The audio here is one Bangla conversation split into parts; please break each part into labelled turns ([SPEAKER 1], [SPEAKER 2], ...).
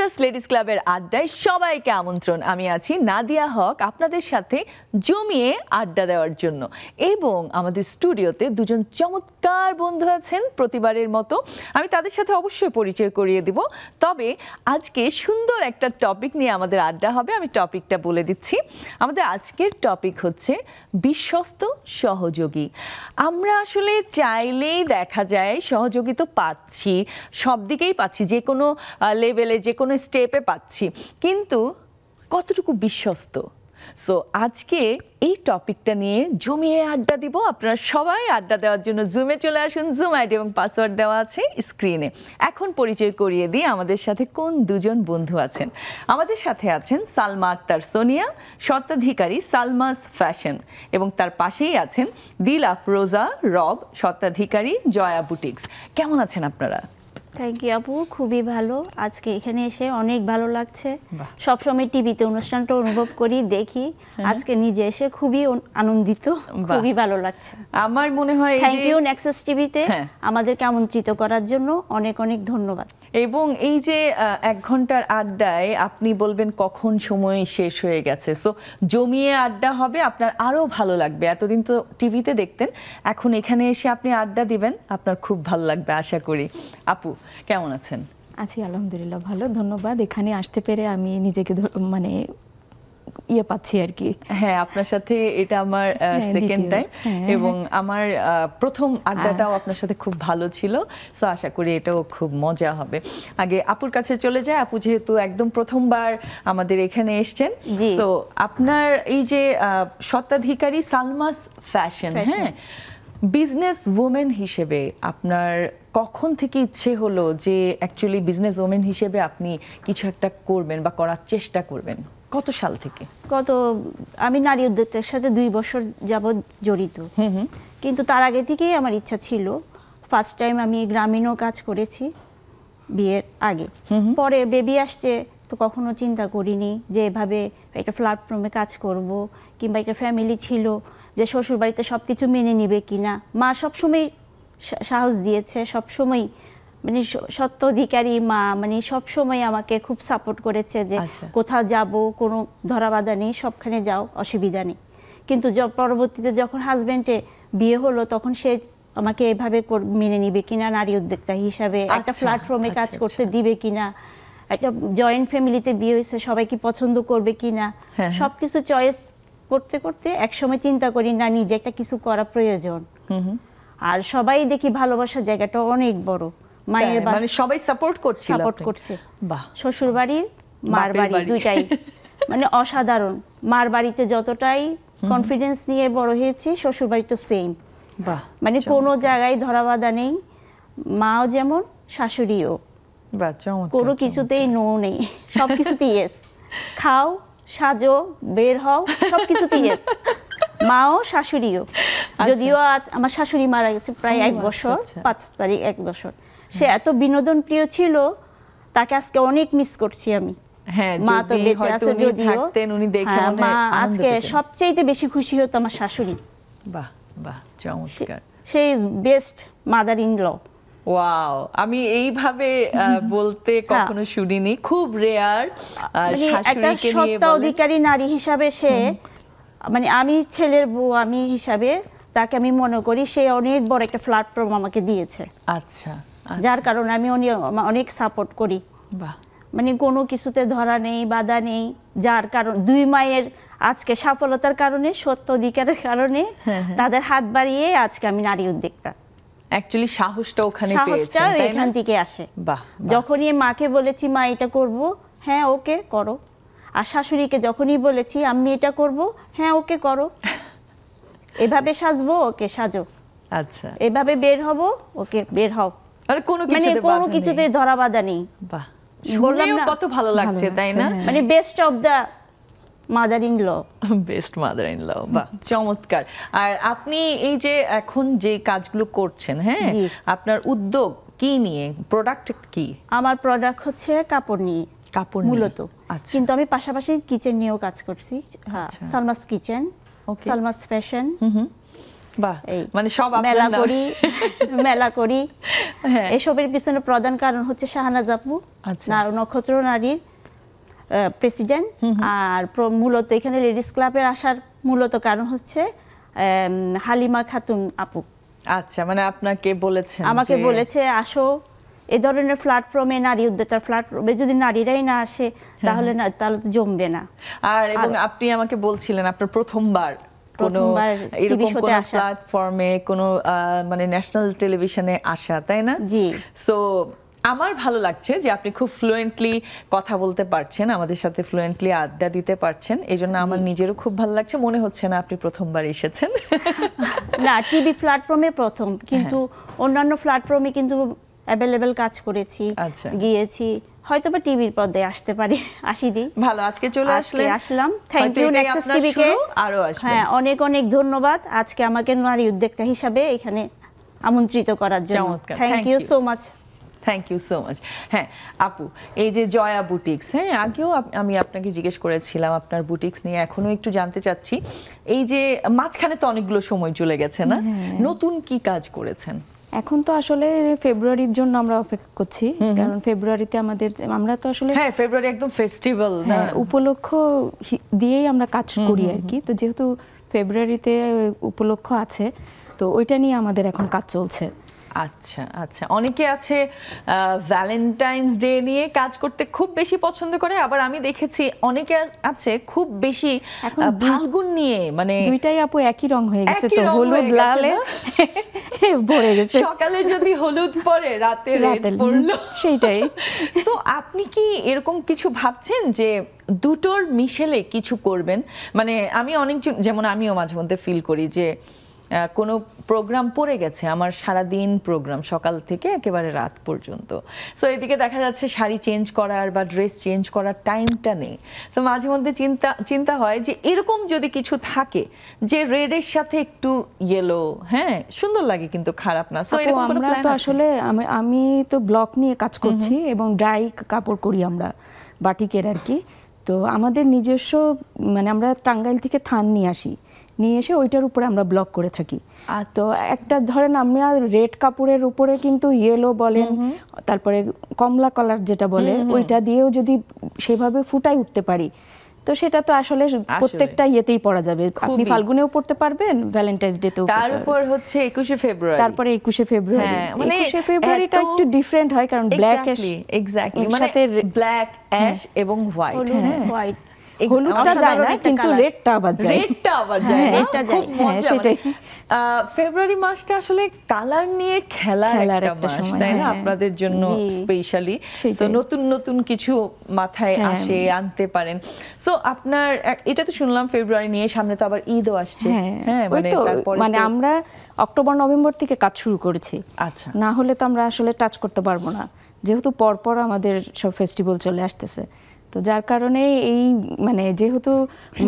[SPEAKER 1] প্রিন্সেস লেডিস ক্লাবের আড্ডায় সবাইকে আমন্ত্রণ। আমি আছি নাদিয়া হক আপনাদের সাথে জমিয়ে আড্ডা দেওয়ার জন্য, এবং আমাদের স্টুডিওতে দুজন চমৎকার বন্ধু আছেন প্রতিবারের মতো। আমি তাদের সাথে অবশ্যই পরিচয় করিয়ে দিব, তবে আজকে সুন্দর একটা টপিক নিয়ে আমাদের আড্ডা হবে। আমি টপিকটা বলে দিচ্ছি। আমাদের আজকের টপিক হচ্ছে বিশ্বস্ত সহযোগী। আমরা আসলে চাইলেই দেখা যায় সহযোগী তো পাচ্ছি, সব দিকেই পাচ্ছি, যে কোনো লেভেলে যে কোনো স্টেপে পাচ্ছি, কিন্তু কতটুকু বিশ্বস্ত। সো আজকে এই টপিকটা নিয়ে জমিয়ে আড্ডা দিব। আপনারা সবাই আড্ডা দেওয়ার জন্য জুমে চলে আসুন। জুম আইডি এবং পাসওয়ার্ড দেওয়া আছে স্ক্রিনে। এখন পরিচয় করিয়ে দিই আমাদের সাথে কোন দুজন বন্ধু আছেন। আমাদের সাথে আছেন সালমা আক্তার সোনিয়া, স্বত্বাধিকারী সালমাস ফ্যাশন, এবং তার পাশেই আছেন দিল আফরোজা রব, স্বত্বাধিকারী জয়া বুটিক্স। কেমন আছেন আপনারা?
[SPEAKER 2] থ্যাংক ইউ আপু, খুবই ভালো। আজকে এখানে এসে অনেক ভালো লাগছে। সবসময় টিভিতে অনুষ্ঠানটা অনুভব করি, দেখি। আজকে নিজে এসে খুবই আনন্দিত, খুবই ভালো লাগছে।
[SPEAKER 1] আমার মনে হয়
[SPEAKER 2] থ্যাংক ইউ নেক্সাস টিভিতে আমাদেরকে আমন্ত্রিত করার জন্য অনেক অনেক ধন্যবাদ।
[SPEAKER 1] এবং এই যে 1 ঘন্টার আড্ডায় আপনি বলবেন কখন সময় শেষ হয়ে গেছে। সো জমিয়ে আড্ডা হবে, আপনার আরো ভালো লাগবে। এতদিন তো টিভিতে দেখতেন, এখন এখানে এসে আপনি আড্ডা দিবেন, আপনার খুব ভালো লাগবে আশা করি। আপু কেমন আছেন?
[SPEAKER 3] আছি আলহামদুলিল্লাহ, ভালো, ধন্যবাদ। এখানে আসতে পেরে আমি নিজেকে মানে ইয়ে পাচ্ছি আর কি।
[SPEAKER 1] হ্যাঁ, আপনার সাথে এটা আমার সেকেন্ড টাইম, এবং আমার প্রথম আড্ডাটাও আপনার সাথে খুব ভালো ছিল। সো আশা করি এটাও খুব মজা হবে। আগে আপুর কাছে চলে যায়। আপু যেহেতু একদম প্রথমবার আমাদের এখানে এসছেন, সো আপনার এই যে স্বত্বাধিকারী সালমাস ফ্যাশন, হ্যাঁ, বিজনেস ওমেন হিসেবে আপনার কখন থেকে ইচ্ছে হলো যে অ্যাকচুয়ালি বিজনেস ওমেন হিসেবে আপনি কিছু একটা করবেন বা করার চেষ্টা করবেন? কত সাল থেকে?
[SPEAKER 2] আমি নারী উদ্যোক্তার সাথে 2 বছর যাবৎ জড়িত, কিন্তু তার আগে থেকেই আমার ইচ্ছা ছিল। ফার্স্ট টাইম আমি গ্রামীণও কাজ করেছি বিয়ের আগে। পরে বেবি আসছে, তো কখনো চিন্তা করিনি যে এভাবে একটা প্ল্যাটফর্মে কাজ করব, কিংবা একটা ফ্যামিলি ছিল যে শ্বশুর বাড়িতে সব কিছু মেনে নিবে কিনা। মা সবসময় সাহস দিয়েছে, সবসময় মানে স্বত্বাধিকারী মা মানে সবসময় আমাকে খুব সাপোর্ট করেছে যে কোথাও যাব কোনো ধরাবাধা নেই, সবখানে যাও, অসুবিধা নেই। কিন্তু পরবর্তীতে যখন হাজব্যান্ডে বিয়ে হলো, তখন সে আমাকে এভাবে মেনে নিবে কিনা, নারী উদ্যোক্তা হিসাবে একটা প্ল্যাটফর্মে কাজ করতে দিবে কিনা, একটা জয়েন্ট ফ্যামিলিতে বিয়ে হয়েছে, সবাই কি পছন্দ করবে কিনা, সবকিছু চয়েস করতে করতে একসময় চিন্তা করি না, নিজে একটা কিছু করা প্রয়োজন। আর সবাই দেখি ভালোবাসার জায়গাটা অনেক বড়। মায়ের
[SPEAKER 1] মানে সবাই সাপোর্ট
[SPEAKER 2] করছে। বাহ, শ্বশুর বাড়ি মার বাড়ি দুইটাই মানে অসাধারণ। মার বাড়িতে যতটাই কনফিডেন্স নিয়ে বড় হয়েছি, শ্বশুর বাড়ি তো সেম। বাহ, মানে কোনো জায়গায় ধরাবাধা নেই, মাও যেমন শাশুড়িও।
[SPEAKER 1] বাহ, চমৎকার।
[SPEAKER 2] কোনো কিছুতেই নো নেই, সবকিছুতেই ইয়েস। খাও, সাজো, বের হও, সবকিছুতে ইয়েস। মাও শাশুড়িও। যদিও আজ আমার শাশুড়ি মারা গেছে প্রায় 1 বছর, 5 তারিখ 1 বছর। সে এত বিনোদন প্রিয় ছিল, তাকে আজকে অনেক মিস করছি আমি।
[SPEAKER 1] হ্যাঁ,
[SPEAKER 2] মা তো বেঁচে আছে যদিও,
[SPEAKER 1] উনি দেখে
[SPEAKER 2] মা আজকে সবচেয়ে বেশি খুশি হতো আমার শাশুড়ি।
[SPEAKER 1] বাহ বাহ, চমৎকার।
[SPEAKER 2] She is best mother in law.
[SPEAKER 1] Wow, আমি এইভাবে বলতে কখনো শুনিনি, খুব রেয়ার।
[SPEAKER 2] একটা স্বত্বাধিকারী নারী হিসাবে সে, মানে আমি ছেলের বউ আমি হিসাবে তাকে আমি মনে করি সে অনেক বড় একটা প্ল্যাটফর্ম আমাকে দিয়েছে।
[SPEAKER 1] আচ্ছা,
[SPEAKER 2] যার কারণে আমি অনেক সাপোর্ট করি। বাহ, মানে কোনো কিছুতে ধরা নেই, বাধা নেই। যার কারণ 2 মায়ের আজকে সফলতার কারণে, স্বত্বাধিকারের কারণে তাদের হাত বাড়িয়ে আজকে আমি নারী উদ্যোক্তা।
[SPEAKER 1] অ্যাকচুয়ালি সাহসটা ওখানে পেয়েছেন,
[SPEAKER 2] সাহসটা এখান থেকে আসে।
[SPEAKER 1] বাহ,
[SPEAKER 2] যখনই মাকে বলেছি মা এটা করব, হ্যাঁ ওকে করো। আর শাশুড়িকে যখনই বলেছি আমি এটা করব, হ্যাঁ ওকে করো। এভাবে সাজবো, ওকে সাজো।
[SPEAKER 1] আচ্ছা,
[SPEAKER 2] এভাবে বের হব, ওকে বের হও।
[SPEAKER 1] মানে কোনো
[SPEAKER 2] কিছুতে ধরা বাধা নেই।
[SPEAKER 1] বাহ, শুনলেও কত ভালো লাগছে, তাই না?
[SPEAKER 2] মানে best of the mother in law.
[SPEAKER 1] Best mother in law. বাহ, চমৎকার। আর আপনি এই যে এখন যে কাজগুলো করছেন, হ্যাঁ, আপনার উদ্যোগ কি নিয়ে? প্রোডাক্ট কি?
[SPEAKER 2] আমার প্রোডাক্ট হচ্ছে কাপড় নিয়ে,
[SPEAKER 1] কাপড়
[SPEAKER 2] মূলত। কিন্তু আমি পাশাপাশি কিচেন নিয়েও কাজ করছি। সালমাস কিচেন, সালমাস ফ্যাশন,
[SPEAKER 1] বাহ,
[SPEAKER 2] এই
[SPEAKER 1] মানে সব আপনার
[SPEAKER 2] মেলা
[SPEAKER 1] নাম।
[SPEAKER 2] করি মেলা করি।
[SPEAKER 1] হ্যাঁ।
[SPEAKER 2] এসবের পিছনে প্রধান কারণ হচ্ছে শাহনাজ আপু,
[SPEAKER 1] আচ্ছা।
[SPEAKER 2] নক্ষত্র নারীর প্রেসিডেন্ট। আর মূলত এখানে লেডিস ক্লাবের আসার মূলত কারণ হচ্ছে হালিমা খাতুন আপু।
[SPEAKER 1] আচ্ছা, মানে আপনাকে বলেছেন,
[SPEAKER 2] আমাকে বলেছে আসো এ ধরনের প্ল্যাটফর্মে, নারী উদ্যোক্তার প্ল্যাটফর্মে যদি নারীরাই না আসে তাহলে তাহলে তো জমবে না।
[SPEAKER 1] আর এবং আপনি আমাকে বলছিলেন আপনার প্রথমবার কোনো এরকম
[SPEAKER 2] টিভি শোতে
[SPEAKER 1] কোনো
[SPEAKER 2] আসা,
[SPEAKER 1] প্ল্যাটফর্মে কোনো মানে ন্যাশনাল টেলিভিশনে আসা, তাই না?
[SPEAKER 2] জি।
[SPEAKER 1] সো আমার ভালো লাগছে যে আপনি খুব ফ্লুয়েন্টলি কথা বলতে পারছেন, আমাদের সাথে ফ্লুয়েন্টলি আড্ডা দিতে পারছেন। এই জন্য আমার নিজেরও খুব ভালো লাগছে। মনে হচ্ছে না আপনি প্রথমবার এসেছেন।
[SPEAKER 2] না, টিভি প্ল্যাটফর্মে প্রথম, কিন্তু অন্যান্য প্ল্যাটফর্মে কিন্তু অ্যাভেলেবেল কাজ করেছি,
[SPEAKER 1] আচ্ছা।
[SPEAKER 2] গিয়েছি, হয়তো বা টিভির পর্দায় আসতে পারি, আসিনি।
[SPEAKER 1] ভালো, আজকে চলে আসলেন।
[SPEAKER 2] আসলাম, থ্যাংক ইউ নেক্সাস টিভিকে।
[SPEAKER 1] আরো আসবেন।
[SPEAKER 2] হ্যাঁ, অনেক অনেক ধন্যবাদ আজকে আমাকে নারী উদ্যোক্তা হিসাবে এখানে আমন্ত্রিত করার জন্য।
[SPEAKER 1] চমৎকার,
[SPEAKER 2] thank
[SPEAKER 1] thank
[SPEAKER 2] you
[SPEAKER 1] you.
[SPEAKER 2] So much.
[SPEAKER 1] Thank you so much. হ্যাঁ আপু, এই যে জয়া বুটিক্স, হ্যাঁ আগেও আমি আপনাকে জিজ্ঞেস করেছিলাম আপনার বুটিক্স নিয়ে, এখনো একটু জানতে চাচ্ছি। এই যে মাঝখানে তো অনেকগুলো সময় চলে গেছে না, নতুন কি কাজ করেছেন?
[SPEAKER 3] এখন তো আসলে ফেব্রুয়ারির জন্য আমরা অপেক্ষা করছি, কারণ ফেব্রুয়ারিতে আমরা তো আসলে
[SPEAKER 1] হ্যাঁ ফেব্রুয়ারি একদম ফেস্টিভ্যাল না,
[SPEAKER 3] উপলক্ষ দিয়েই আমরা কাজ করি আর কি। তো যেহেতু ফেব্রুয়ারিতে উপলক্ষ আছে, তো ওইটা নিয়ে আমাদের এখন কাজ চলছে।
[SPEAKER 1] আচ্ছা আচ্ছা, অনেকে আছে ভ্যালেন্টাইন্স ডে নিয়ে কাজ করতে খুব বেশি পছন্দ করে, আবার আমি দেখেছি অনেকে আছে খুব বেশি
[SPEAKER 3] এখন
[SPEAKER 1] ফাল্গুন নিয়ে, মানে
[SPEAKER 3] দুইটাই আপু একই রং হয়ে গেছে,
[SPEAKER 1] একই
[SPEAKER 3] তো
[SPEAKER 1] রং
[SPEAKER 3] হলুদ
[SPEAKER 1] হয়ে গেছে
[SPEAKER 3] লালে
[SPEAKER 1] না?
[SPEAKER 3] ভরে গেছে।
[SPEAKER 1] সকালে যদি হলুদ পরে রাতে রেড পড়লো,
[SPEAKER 3] সেইটাই।
[SPEAKER 1] তো আপনি কি এরকম কিছু ভাবছেন যে দুটোর মিশেলে কিছু করবেন? মানে আমি অনেকজন, যেমন আমিও মাঝে মধ্যে ফিল করি যে কোনো প্রোগ্রাম পড়ে গেছে, আমার সারাদিন প্রোগ্রাম সকাল থেকে একেবারে রাত পর্যন্ত, সো এদিকে দেখা যাচ্ছে শাড়ি চেঞ্জ করার বা ড্রেস চেঞ্জ করার টাইমটা নেই। তো মাঝে মধ্যে চিন্তা হয় যে এরকম যদি কিছু থাকে যে রেডের সাথে একটু ইয়েলো, হ্যাঁ সুন্দর লাগে কিন্তু খারাপ না। সো এরকম কোনো
[SPEAKER 3] আমরা
[SPEAKER 1] প্ল্যান
[SPEAKER 3] তো
[SPEAKER 1] আছে?
[SPEAKER 3] আসলে আমি তো ব্লক নিয়ে কাজ করছি এবং ড্রাই কাপড় করি আমরা, বাটিকের আর কি। তো আমাদের নিজস্ব, মানে আমরা টাঙ্গাইল থেকে থান নিয়ে এসে ওইটার উপরে আমরা ব্লক করে থাকি। তো একটা ধরেন আমরা রেড কাপড়ের উপরে কিন্তু ইয়েলো বলেন, তারপরে কমলা কালার যেটা বলে, ওইটা দিয়েও যদি সেভাবে ফুটাই উঠতে পারি, তো সেটা তো আসলে প্রত্যেকটা ইয়েতেই পরা যাবে। আপনি ফাল্গুনেও পড়তে পারবেন, ভ্যালেন্টাইন্স ডেতেও।
[SPEAKER 1] তার উপর হচ্ছে 21শে ফেব্রুয়ারি,
[SPEAKER 3] তারপরে 21শে ফেব্রুয়ারি।
[SPEAKER 1] মানে
[SPEAKER 3] 21শে ফেব্রুয়ারিটা একটু ডিফারেন্ট হয়, কারণ ব্ল্যাক
[SPEAKER 1] এক্স্যাক্টলি, মানে ব্ল্যাক অ্যাশ এবং হোয়াইট।
[SPEAKER 2] হোয়াইট,
[SPEAKER 3] হলুদটা যায় না, কিন্তু রেডটা আবার যায়।
[SPEAKER 1] রেডটা আবার যায়,
[SPEAKER 2] রেডটা যায়,
[SPEAKER 1] সেটাই। ফেব্রুয়ারি মাসটা আসলে কালার নিয়ে খেলার একটা মাস, তাই না? আপনাদের জন্য স্পেশালি। সো নতুন নতুন কিছু মাথায় আসে, আনতে পারেন। সো আপনার এটা তো শুনলাম ফেব্রুয়ারি নিয়ে, সামনে তো আবার ঈদও আসছে।
[SPEAKER 3] হ্যাঁ, মানে আমরা অক্টোবর নভেম্বর থেকে কাজ শুরু করেছি।
[SPEAKER 1] আচ্ছা,
[SPEAKER 3] না হলে তো আমরা আসলে টাচ করতে পারবো না, যেহেতু পরপর আমাদের সব ফেস্টিভ্যাল চলে আসতেছে। তো যার কারণে এই মানে যেহেতু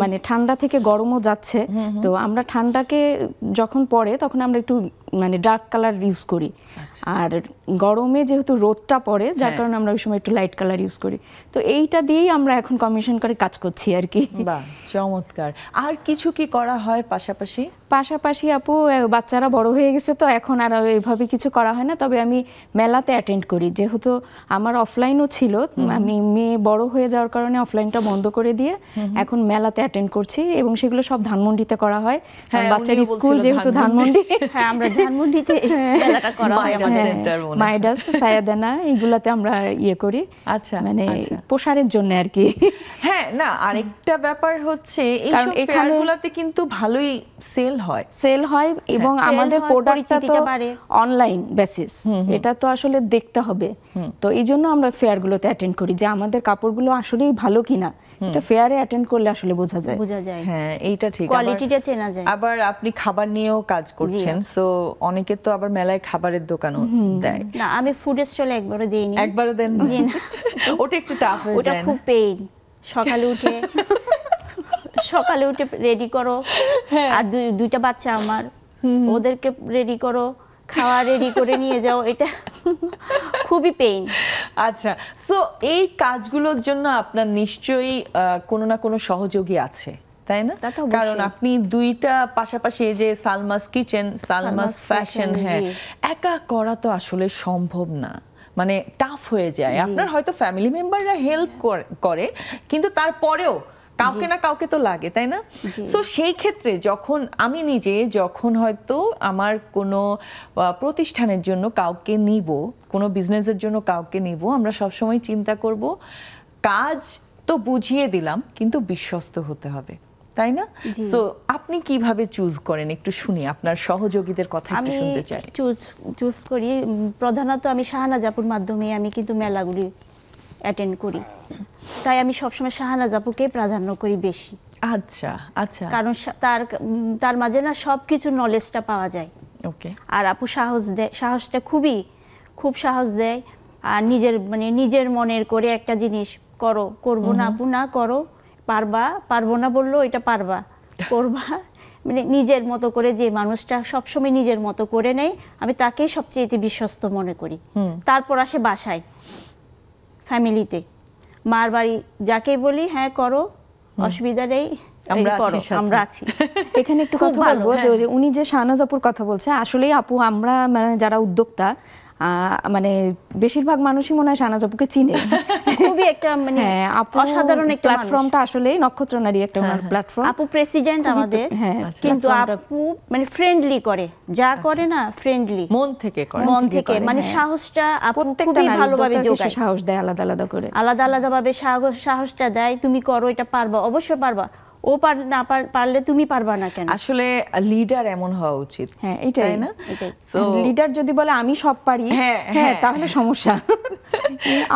[SPEAKER 3] মানে ঠান্ডা থেকে গরমও যাচ্ছে, তো আমরা ঠান্ডাকে যখন পড়ে তখন আমরা একটু মানে ডার্ক কালার ইউজ করি, আর গরমে যেহেতু রোদটা পড়ে যার কারণে আমরা ওই সময় একটু লাইট কালার ইউজ করি। তো এইটা দিয়েই আমরা এখন কমিশন করে কাজ করছি আর কি।
[SPEAKER 1] বাহ, চমৎকার। আর কিছু কি করা হয় পাশাপাশি?
[SPEAKER 3] আপু বাচ্চারা বড় হয়ে গেছে, তো এখন আর এইভাবে কিছু করা হয় না। তবে আমি মেলাতে অ্যাটেন্ড করি, যেহেতু আমার অফলাইনও ছিল, আমি মেয়ে বড় হয়ে যাওয়ার কারণে অফলাইনটা বন্ধ করে দিয়ে এখন মেলাতে অ্যাটেন্ড করছি, এবং সেগুলো সব ধানমন্ডিতে করা হয়। বাচ্চার স্কুল যেহেতু ধানমন্ডি,
[SPEAKER 2] হ্যাঁ আমরা ধানমন্ডিতে মেলাটা করা হয় আমাদের।
[SPEAKER 3] মাইডাস, সায়াদানা, এইগুলাতে আমরা ইয়ে করি,
[SPEAKER 1] আচ্ছা,
[SPEAKER 3] মানে প্রসারের জন্য আর কি।
[SPEAKER 1] হ্যাঁ, না আরেকটা ব্যাপার হচ্ছে এইসব ফেয়ারগুলোতে কিন্তু ভালোই সেল হয় এবং আমাদের প্রোডাক্টটা তো
[SPEAKER 3] অনলাইন বেসিস, এটা তো আসলে দেখতে হবে। তো এই জন্য আমরা ফেয়ারগুলোতে অ্যাটেন্ড করি যে আমাদের কাপড়গুলো আসলেই ভালো কিনা, এটা ফেয়ারে অ্যাটেন্ড করলে আসলে বোঝা যায়।
[SPEAKER 1] হ্যাঁ, এইটা ঠিক,
[SPEAKER 2] কোয়ালিটিটা চেনা যায়।
[SPEAKER 1] আবার আপনি খাবার নিয়েও কাজ করছেন, সো অনেকে তো আবার মেলায় খাবারের দোকানও দেয়।
[SPEAKER 2] না, আমি ফুড স্টলে একবারও দেইনি।
[SPEAKER 1] একবারও দেন না? ওটা একটু টাফ হয়ে যায়,
[SPEAKER 2] ওটা খুব পেইন। সকালে উঠে রেডি করো, আর দুইটা বাচ্চা আমার, ওদেরকে রেডি করো, খাওয়া রেডি করে নিয়ে যাও, এটা খুবই পেইন।
[SPEAKER 1] আচ্ছা, সো এই কাজগুলোর জন্য আপনার নিশ্চয়ই কোনো না কোনো সহযোগী আছে? তাই না?
[SPEAKER 2] তা তো অবশ্যই।
[SPEAKER 1] কারণ আপনি দুইটা পাশাপাশি এই যে সালমাস কিচেন, সালমাস ফ্যাশন, হ্যাঁ,
[SPEAKER 2] জি।
[SPEAKER 1] একা করা তো আসলে সম্ভব না, মানে টাফ হয়ে যায়। আপনার হয়তো ফ্যামিলি মেম্বাররা হেল্প করে, কিন্তু তারপরেও কাউকে না কাউকে তো লাগে, তাই না? সো সেই ক্ষেত্রে যখন আমি নিজে যখন হয়তো আমার কোনো প্রতিষ্ঠানের জন্য কাউকে নিব, কোনো বিজনেসের জন্য কাউকে নিব, আমরা সবসময় চিন্তা করব কাজ তো বুঝিয়ে দিলাম কিন্তু বিশ্বস্ত হতে হবে, তাই না? সো আপনি কিভাবে চুজ করেন একটু শুনি, আপনার সহযোগীদের কথা একটু
[SPEAKER 2] আমি
[SPEAKER 1] শুনতে চাই।
[SPEAKER 2] চুজ করি প্রধানত আমি শাহনাজ আপুর মাধ্যমে আমি কিন্তু মেলাগুলি অ্যাটেন্ড করি, তাই আমি সবসময় শাহনাজ আপুকে প্রাধান্য করি বেশি।
[SPEAKER 1] আচ্ছা আচ্ছা,
[SPEAKER 2] কারণ তার মাঝে না সবকিছু নলেজটা পাওয়া যায়।
[SPEAKER 1] ওকে।
[SPEAKER 2] আর আপু সাহসটা খুব সাহস দেয়। আর নিজের মনের করে একটা জিনিস করবো না আপু, না করো, পারবো না বললো এটা পারবা, করবা, মানে নিজের মতো করে। যে মানুষটা সবসময় নিজের মতো করে নেয় আমি তাকেই সবচেয়ে বিশ্বস্ত মনে করি। তারপর আসে বাসায়, ফ্যামিলিতে, মার বাড়ি, যাকে বলি হ্যাঁ করো, অসুবিধা নেই, আমরা আছি।
[SPEAKER 3] এখানে একটু কথা বলবো যে উনি যে শাহনাজ আপুর কথা বলছে, আসলেই আপু আমরা মানে যারা উদ্যোক্তা, মানে বেশিরভাগ মানুষই মনে হয় শাহনাজ আপুকে চিনে।
[SPEAKER 2] খুবই একটা মানে অসাধারণ একটা
[SPEAKER 3] প্ল্যাটফর্মটা আসলে নক্ষত্র নারী একটা প্ল্যাটফর্ম।
[SPEAKER 2] আপু প্রেসিডেন্ট আমাদের, কিন্তু আপু মানে ফ্রেন্ডলি করে, যা করে না ফ্রেন্ডলি,
[SPEAKER 1] মন থেকে করে,
[SPEAKER 2] মন থেকে, মানে সাহসটা আপু খুবই ভালোভাবে যোগায়,
[SPEAKER 3] সাহস দেয় আলাদা করে,
[SPEAKER 2] আলাদা ভাবে সাহসটা দেয়। তুমি করো, এটা পারবা, অবশ্যই পারবা, ও না পারলে তুমি পারবা না কেন?
[SPEAKER 1] আসলে লিডার এমন হওয়া উচিত।
[SPEAKER 3] হ্যাঁ, এটাই
[SPEAKER 2] না।
[SPEAKER 3] সো লিডার যদি বলে আমি সব পারি, হ্যাঁ তাহলে সমস্যা।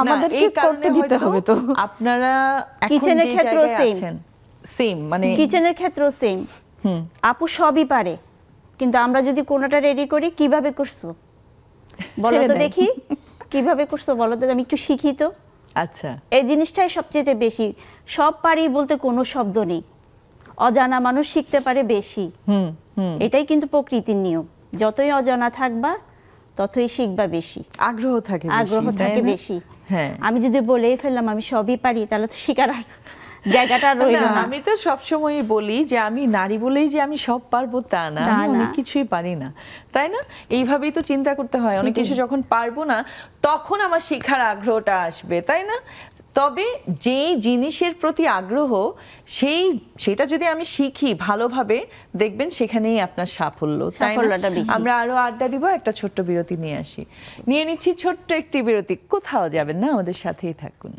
[SPEAKER 3] আমাদেরকে করতে দিতে হবে। তো
[SPEAKER 1] আপনারা
[SPEAKER 2] কিচেনের ক্ষেত্রেও
[SPEAKER 1] সেম, মানে
[SPEAKER 2] কিচেনের ক্ষেত্রেও সেম, আপু সবই পারে, কিন্তু আমরা যদি কোনোটা রেডি করি, কিভাবে করছো বলো তো দেখি, কিভাবে করছো বলো তো, আমি একটু শিখি তো।
[SPEAKER 1] আচ্ছা,
[SPEAKER 2] এই জিনিসটাই সবচেয়ে বেশি। সব পারি বলতে কোনো শব্দ নেই, অজানা মানুষ শিখতে পারে বেশি। এটাই কিন্তু প্রকৃতির নিয়ম, যতই অজানা থাকবা ততই শিখবা বেশি,
[SPEAKER 1] আগ্রহ থাকে
[SPEAKER 2] বেশি। হ্যাঁ, আমি যদি বলেই ফেললাম আমি সবই পারি, তাহলে তো শিখার জায়গাটা রইল না।
[SPEAKER 1] আমি তো সবসময় বলি যে আমি নারী বলেই যে আমি সব পারবো তা না, আমি অনেক কিছুই পারি না, তাই না? এইভাবেই তো চিন্তা করতে হয়। অনেক কিছু যখন পারবো না তখন আমার শেখার আগ্রহটা আসবে, তাই না? তবে যেই জিনিসের প্রতি আগ্রহ সেটা যদি আমি শিখি ভালোভাবে, দেখবেন সেখানেই আপনার সাফল্য, তাই না? আমরা আরো আড্ডা দিব, একটা ছোট্ট বিরতি নিয়ে নিচ্ছি ছোট্ট একটি বিরতি। কোথাও যাবেন না, আমাদের সাথেই থাকুন।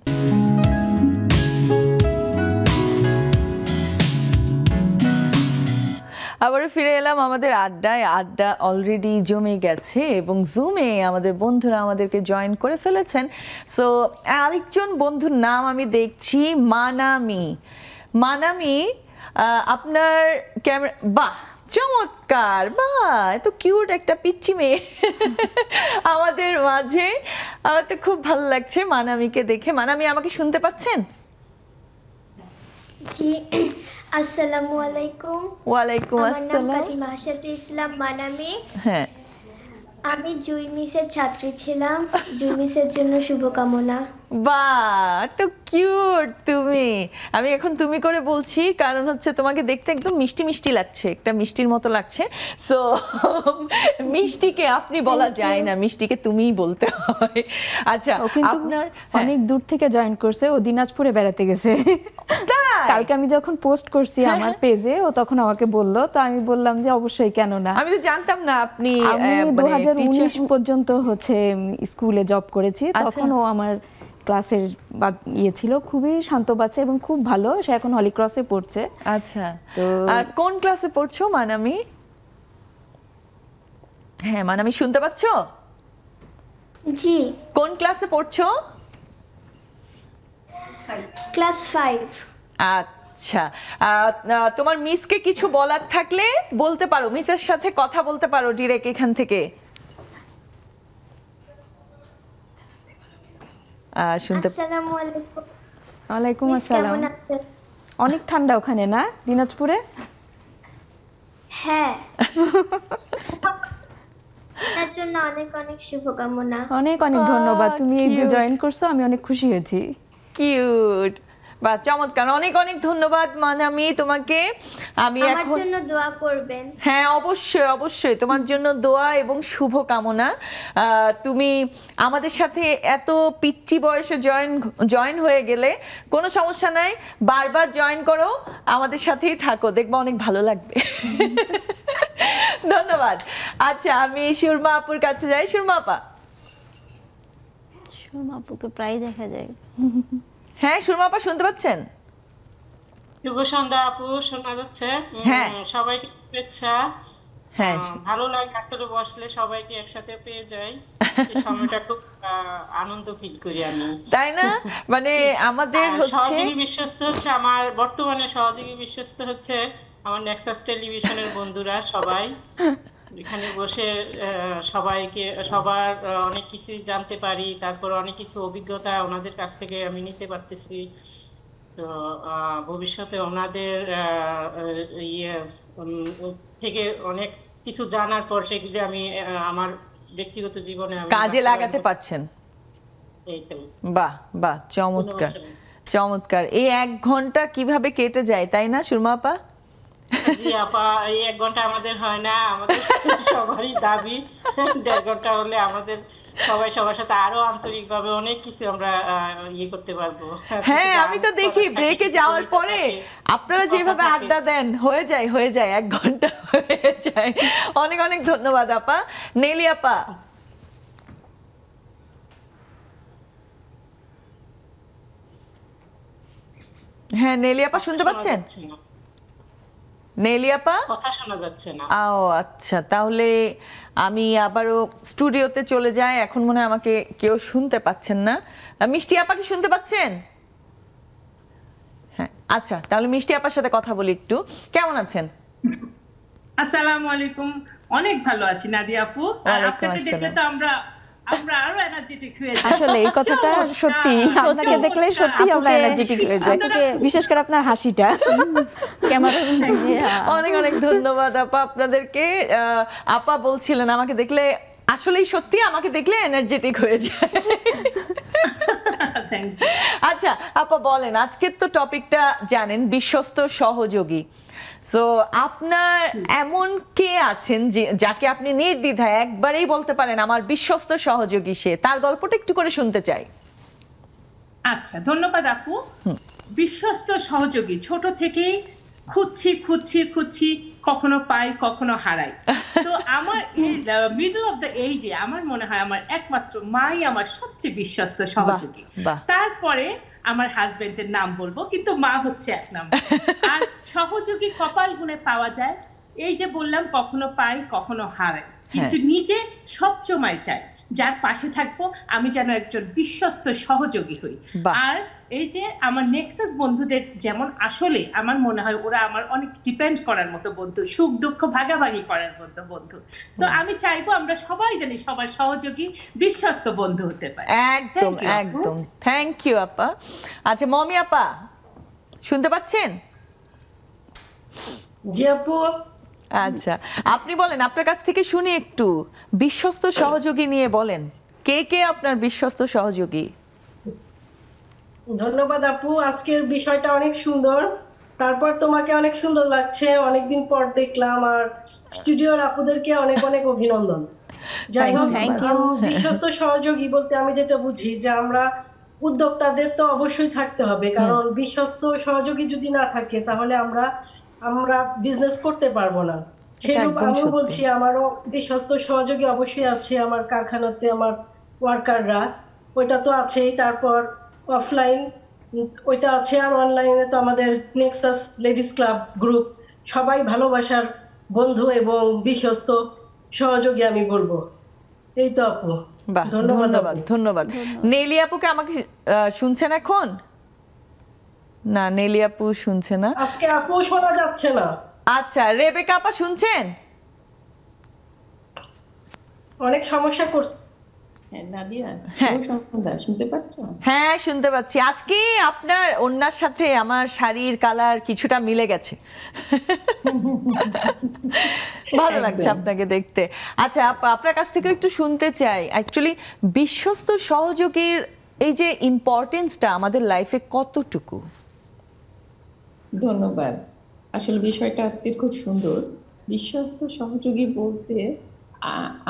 [SPEAKER 1] আবারও ফিরে এলাম আমাদের আড্ডায়। আড্ডা অলরেডি জমে গেছে এবং জুমে আমাদের বন্ধুরা আমাদেরকে জয়েন করে ফেলেছেন। সো আরেকজন বন্ধুর নাম আমি দেখছি, মানামি। আপনার ক্যামেরা, বাহ চমৎকার, বাহ এত কিউট একটা পিচ্চি মেয়ে আমাদের মাঝে। আমার তো খুব ভালো লাগছে মানামিকে দেখে। মানামি, আমাকে শুনতে পাচ্ছেন?
[SPEAKER 4] জি, আসসালামু আলাইকুম।
[SPEAKER 1] ওয়ালাইকুম আসসালাম।
[SPEAKER 4] আমার নাম কাজী মাহশাদুল ইসলাম মানামি।
[SPEAKER 1] হ্যাঁ,
[SPEAKER 4] আমি জুই মিসের ছাত্রী ছিলাম। জুই মিসের জন্য শুভকামনা।
[SPEAKER 1] বাহ তো কিউট তুমি। আমি এখন তুমি করে বলছি কারণ হচ্ছে তোমাকে দেখতে একদম মিষ্টি মিষ্টি লাগছে, একটা মিষ্টির মতো লাগছে। সো মিষ্টিকে আপনি বলা যায় না, মিষ্টিকে তুমিই বলতে হয়। আচ্ছা, আপনার
[SPEAKER 3] অনেক দূর থেকে জয়েন করছে, ও দিনাজপুরে বেড়াতে গেছে। কালকে আমি যখন পোস্ট করছি আমার পেজে, ও তখন আমাকে বললো, তো আমি বললাম যে অবশ্যই, কেন না।
[SPEAKER 1] আমি তো জানতাম না আপনি
[SPEAKER 3] 2019 পর্যন্ত হচ্ছে স্কুলে জব করেছি, তখন ও আমার ক্লাসের ছিল। খুবই শান্ত বাচ্চা এবং খুব ভালো, সে এখন হলি ক্রসে পড়ছে।
[SPEAKER 1] আচ্ছা, তো কোন ক্লাসে পড়ছো মানামি? হ্যাঁ মানামি, শুনতে পাচ্ছো?
[SPEAKER 4] জি।
[SPEAKER 1] কোন ক্লাসে পড়ছো?
[SPEAKER 4] ক্লাস 5।
[SPEAKER 1] আচ্ছা, তোমার মিসকে কিছু বলার থাকলে বলতে পারো, মিসের সাথে কথা বলতে পারো ডিরেক্ট এখান থেকে।
[SPEAKER 4] আসসালামু আলাইকুম।
[SPEAKER 3] ওয়ালাইকুম আসসালাম। অনেক ঠান্ডা ওখানে না দিনাজপুরে?
[SPEAKER 4] হ্যাঁ। তার জন্য অনেক অনেক শুভকামনা।
[SPEAKER 3] অনেক অনেক ধন্যবাদ, তুমি এই যে জয়েন করছো, আমি অনেক খুশি হয়েছি।
[SPEAKER 1] কিউট। বা চমৎকার, অনেক অনেক ধন্যবাদ মানামি তোমাকে। আমি
[SPEAKER 4] আমার
[SPEAKER 1] এখন
[SPEAKER 4] জন্য দোয়া করবেন।
[SPEAKER 1] হ্যাঁ অবশ্যই অবশ্যই, তোমার জন্য দোয়া এবং শুভকামনা। তুমি আমাদের সাথে এত পিচ্চি বয়সে জয়েন হয়ে গেলে কোনো সমস্যা নাই, বারবার জয়েন করো, আমাদের সাথেই থাকো, দেখবা অনেক ভালো লাগবে। ধন্যবাদ। আচ্ছা আমি সুরমা আপুর কাছে যাই। সুরমা আপা।
[SPEAKER 2] সুরমা আপুকে প্রায় দেখা যায়।
[SPEAKER 1] হ্যাঁ সুরমা আপা শুনতে পাচ্ছেন?
[SPEAKER 5] শুভ সন্ধ্যা আপু, শোনা যাচ্ছে?
[SPEAKER 1] হ্যাঁ।
[SPEAKER 5] সবাইকে শুভেচ্ছা।
[SPEAKER 1] হ্যাঁ
[SPEAKER 5] ভালো লাগে আসলে বসলে সবাইকে একসাথে পেয়ে যাই, এই সময়টা খুব আনন্দ ফিল করি আমি,
[SPEAKER 1] তাই না? মানে আমাদের হচ্ছে
[SPEAKER 5] সহযোগী বিশ্বস্ত হচ্ছে আমার বর্তমানে সহযোগী বিশ্বস্ত হচ্ছে আমার নেক্সাস টেলিভিশনের বন্ধুরা সবাই। এখানে বসে সবাইকে সবার অনেক কিছু জানতে পারি, তারপর অনেক কিছু অভিজ্ঞতা ওনাদের কাছ থেকে আমি নিতে পারতেছি। তো ভবিষ্যতে ওনাদের ইয়ে থেকে অনেক কিছু জানার পর সেগুলি আমি আমার ব্যক্তিগত জীবনে
[SPEAKER 1] কাজে লাগাতে পারছেন।
[SPEAKER 5] এইটাই।
[SPEAKER 1] বাহ বাহ, চমৎকার চমৎকার। এই 1 ঘন্টা কিভাবে কেটে যায় তাই না সুরমা আপা?
[SPEAKER 5] জি আপা, এই 1 ঘন্টা আমাদের হয় না, আমাদের সবারই দাবি 1.5 ঘন্টা হলে আমাদের সবাই সবার সাথে আরো আন্তরিকভাবে অনেক কিছু আমরা ইয়ে করতে পারবো।
[SPEAKER 1] হ্যাঁ আমি তো দেখি ব্রেকে যাওয়ার পরে আপনারা যেভাবে আড্ডা দেন হয়ে যায় 1 ঘন্টা হয়ে যায়। অনেক অনেক ধন্যবাদ আপা। নেলি আপা। হ্যাঁ নেলি আপা শুনতে পাচ্ছেন? নেলি আপা
[SPEAKER 5] কথা শোনা যাচ্ছে না।
[SPEAKER 1] ও আচ্ছা, তাহলে আমি আবারও স্টুডিওতে চলে যাই। এখন মনে হয় আমাকে কেউ শুনতে পাচ্ছেন না। মিষ্টি আপা কি শুনতে পাচ্ছেন? হ্যাঁ আচ্ছা, তাহলে মিষ্টি আপার সাথে কথা বলি একটু। কেমন আছেন?
[SPEAKER 6] আসসালামু আলাইকুম। অনেক ভালো আছি নাদিয়া আপু, আর আপনাকে দেখলে তো আমরা আরো এনার্জেটিক হয়ে যাই।
[SPEAKER 3] আসলে এই কথাটা সত্যি, আপনাকে দেখলে সত্যি আমরা এনার্জেটিক হয়ে যাই, বিশেষ করে আপনার হাসিটা।
[SPEAKER 1] অনেক অনেক ধন্যবাদ আপা আপনাদেরকে। আপা বলছিলেন আমাকে দেখলে আসলেই সত্যি আমাকে দেখলে এনার্জেটিক হয়ে যায়। আচ্ছা আপা বলেন, আজকের তো টপিকটা জানেন বিশ্বস্ত সহযোগী। সো আপনার এমন কে আছেন যে যাকে আপনি নির্দ্বিধায় একবারেই বলতে পারেন আমার বিশ্বস্ত সহযোগী সে, তার গল্পটা একটু করে শুনতে চাই।
[SPEAKER 6] আচ্ছা ধন্যবাদ আপু। বিশ্বস্ত সহযোগী ছোট থেকেই খুঁজছি, কখনো পাই কখনো হারাই। তো আমার মিডল অফ দ্য এজে আমার মনে হয় আমার একমাত্র মাই আমার সবচেয়ে বিশ্বস্ত সহযোগী। তারপরে আমার হাজবেন্ডের নাম বলবো, কিন্তু মা হচ্ছে 1 নম্বর। আর সহযোগী কপাল গুনে পাওয়া যায়, এই যে বললাম কখনো পাই কখনো হারাই, কিন্তু নিজে সবসময় চাই যার পাশে থাকবো আমি যেন একজন বিশ্বস্ত সহযোগী হই। আর এই যে আমার নেক্সাস বন্ধুদের যেমন আসলে আমার মনে হয় ওরা আমার অনেক ডিপেন্ড করার মতো বন্ধু, সুখ দুঃখ ভাগাভাগি করার মতো বন্ধু। তো আমি চাইবো আমরা সবাই জানি সবার সহযোগী বিশ্বস্ত বন্ধু হতে পারে।
[SPEAKER 1] একদম একদম, থ্যাংক ইউ আপা। আচ্ছা মমি আপা শুনতে পাচ্ছেন?
[SPEAKER 7] জি আপু।
[SPEAKER 1] আচ্ছা আপনি বলেন, আপনার কাছ থেকে শুনি একটু বিশ্বস্ত সহযোগী নিয়ে বলেন, কে কে আপনার বিশ্বস্ত সহযোগী?
[SPEAKER 7] ধন্যবাদ আপু, আজকের বিষয়টা অনেক সুন্দর। তারপর তোমাকে অনেক সুন্দর লাগছে, অনেকদিন পর দেখলাম। আর স্টুডিওর আপুদেরকে অনেক অনেক অভিনন্দন। যাই হোক, বিশ্বস্ত সহযোগী বলতে আমি যেটা বুঝি যে আমরা উদ্যোক্তাদের তো অবশ্যই থাকতে হবে, কারণ বিশ্বস্ত সহযোগী যদি না থাকে তাহলে আমরা বিজনেস করতে পারবো না। সেরূপ আমি বলছি আমারও বিশ্বস্ত সহযোগী অবশ্যই আছে আমার কারখানাতে, আমার ওয়ার্কাররা, ওইটা তো আছেই। তারপর অফলাইন ওইটা আছে, আর অনলাইনে তো আমাদের নেক্সাস লেডিস ক্লাব গ্রুপ, সবাই ভালোবাসার বন্ধু এবং বিশ্বস্ত সহযোগী আমি বলবো। এই তো আপু।
[SPEAKER 1] ধন্যবাদ ধন্যবাদ। নেলি আপুকে আমাকে শুনছেন এখন? না নেলি আপু শুনছে না,
[SPEAKER 7] আজকে আপু শোনা যাচ্ছে না।
[SPEAKER 1] আচ্ছা রেবেকা আপা শুনছেন?
[SPEAKER 7] অনেক সমস্যা করছে।
[SPEAKER 1] হ্যাঁ শুনতে পাচ্ছি। আজকে আপনার ওনার সাথে আমার শাড়ির কালার কিছুটা মিলে গেছে, ভালো লাগছে আপনাকে দেখতে। আচ্ছা আপনার কাছ থেকে একটু শুনতে চাই, অ্যাকচুয়ালি বিশ্বস্ত সহযোগীর এই যে ইম্পর্টেন্সটা আমাদের লাইফে কতটুকু?
[SPEAKER 8] ধন্যবাদ। আসলে বিষয়টা আজকে খুব সুন্দর। বিশ্বস্ত সহযোগী বলতে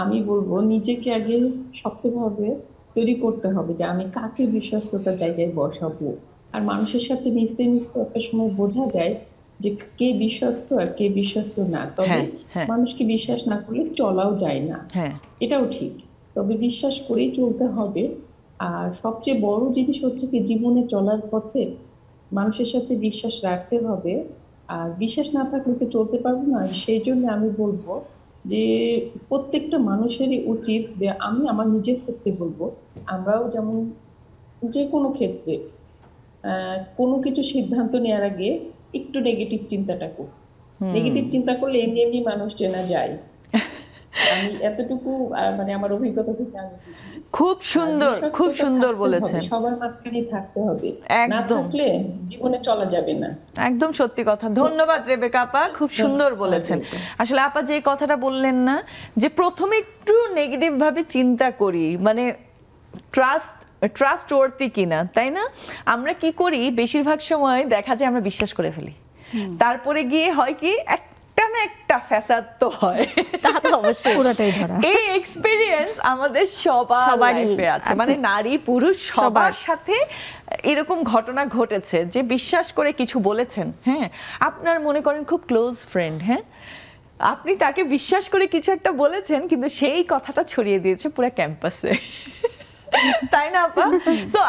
[SPEAKER 8] আমি বলবো নিজেকে আগে শক্তভাবে তৈরি করতে হবে যে আমি কাকে বিশ্বস্ততার জায়গায় বসাবো। আর মানুষের সাথে মিশতে মিশতে একটা সময় বোঝা যায় যে কে বিশ্বস্ত আর কে বিশ্বস্ত না। তবে মানুষকে বিশ্বাস না করলে চলাও যায় না, এটাও ঠিক। তবে বিশ্বাস করেই চলতে হবে। আর সবচেয়ে বড় জিনিস হচ্ছে কি জীবনে চলার পথে মানুষের সাথে বিশ্বাস রাখতে হবে। আর বিশ্বাস না থাকলে তো চলতে পারবো না। সেই জন্য আমি বলবো যে প্রত্যেকটা মানুষেরই উচিত, আমি আমার নিজের ক্ষেত্রে বলবো, আমরাও যেমন যে কোনো ক্ষেত্রে কোনো কিছু সিদ্ধান্ত নেওয়ার আগে একটু নেগেটিভ চিন্তাটা করি। নেগেটিভ চিন্তা করলে এমনি এমনি মানুষ চেনা যায়। আমি এতটুকু মানে আমার অভিজ্ঞতা থেকে আমি বুঝি।
[SPEAKER 1] খুব সুন্দর বলেছেন।
[SPEAKER 8] সবার মাঝখানে থাকতে হবে, না থাকলে জীবনে চলা যাবে না।
[SPEAKER 1] একদম সত্যি কথা। ধন্যবাদ রেবেকা আপা, খুব সুন্দর বলেছেন। আসলে আপা যে কথাটা বললেন না, যে প্রথমে একটু নেগেটিভ ভাবে চিন্তা করি, মানে ট্রাস্ট ওয়ার্থি কিনা, তাই না? আমরা কি করি বেশিরভাগ সময় দেখা যায় আমরা বিশ্বাস করে ফেলি, তারপরে গিয়ে হয় কি একটা ফ্যাসাদ তো হয়। এই এক্সপেরিয়েন্স আমাদের সবার লাইফে আছে, মানে নারী পুরুষ সবার সাথে এরকম ঘটনা ঘটেছে যে বিশ্বাস করে কিছু বলেছেন, হ্যাঁ, আপনার মনে করেন খুব ক্লোজ ফ্রেন্ড, হ্যাঁ, আপনি তাকে বিশ্বাস করে কিছু একটা বলেছেন, কিন্তু সেই কথাটা ছড়িয়ে দিয়েছে পুরো ক্যাম্পাসে, তাই না আপা? তো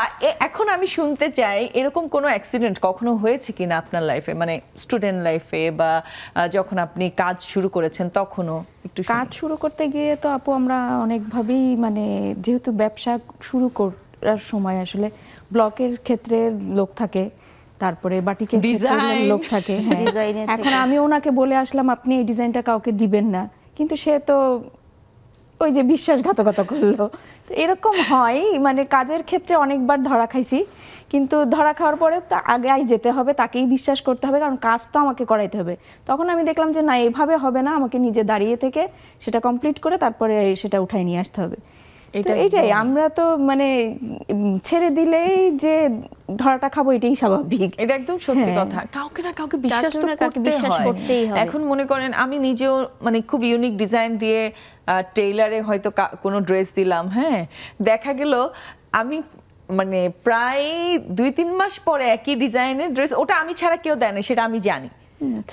[SPEAKER 1] এখন আমি শুনতে চাই এরকম কোনো অ্যাক্সিডেন্ট কখনো হয়েছে কিনা আপনার লাইফে, মানে স্টুডেন্ট লাইফে বা যখন আপনি কাজ শুরু করেছেন তখনও? একটু
[SPEAKER 3] কাজ শুরু করতে গিয়ে তো আপু আমরা অনেকভাবেই, মানে যেহেতু ব্যবসা শুরু করার সময় আসলে ব্লকের ক্ষেত্রে লোক থাকে, তারপরে বাটিকের ক্ষেত্রে লোক থাকে, এখন আমি ওনাকে বলে আসলাম আপনি এই ডিজাইনটা কাউকে দিবেন না, কিন্তু সে তো ওই যে বিশ্বাসঘাতকতা করলো। এরকম হয়, মানে কাজের ক্ষেত্রে অনেকবার ধরা খাইছি, কিন্তু ধরা খাওয়ার পরে তো আগে যেতে হবে, তাকেই বিশ্বাস করতে হবে, কারণ কাজ তো আমাকে করাইতে হবে। তখন আমি দেখলাম যে না, এভাবে হবে না, আমাকে নিজে দাঁড়িয়ে থেকে সেটা কমপ্লিট করে তারপরে সেটা উঠাই নিয়ে আসতে হবে। এটাই আমরা তো মানে ছেড়ে দিলেই যে ধরাটা খাবো, এটাই স্বাভাবিক।
[SPEAKER 1] এটা একদম সত্যি কথা। কাউকে না কাউকে বিশ্বাস তো করতেই হয়। এখন মনে করেন আমি নিজেও মানে খুব ইউনিক ডিজাইন দিয়ে টেইলারে হয়তো কোনো ড্রেস দিলাম, হ্যাঁ, দেখা গেল আমি মানে প্রায় 2-3 মাস পরে একই ডিজাইনের ড্রেস, ওটা আমি ছাড়া কেউ দেয় না, সেটা আমি জানি,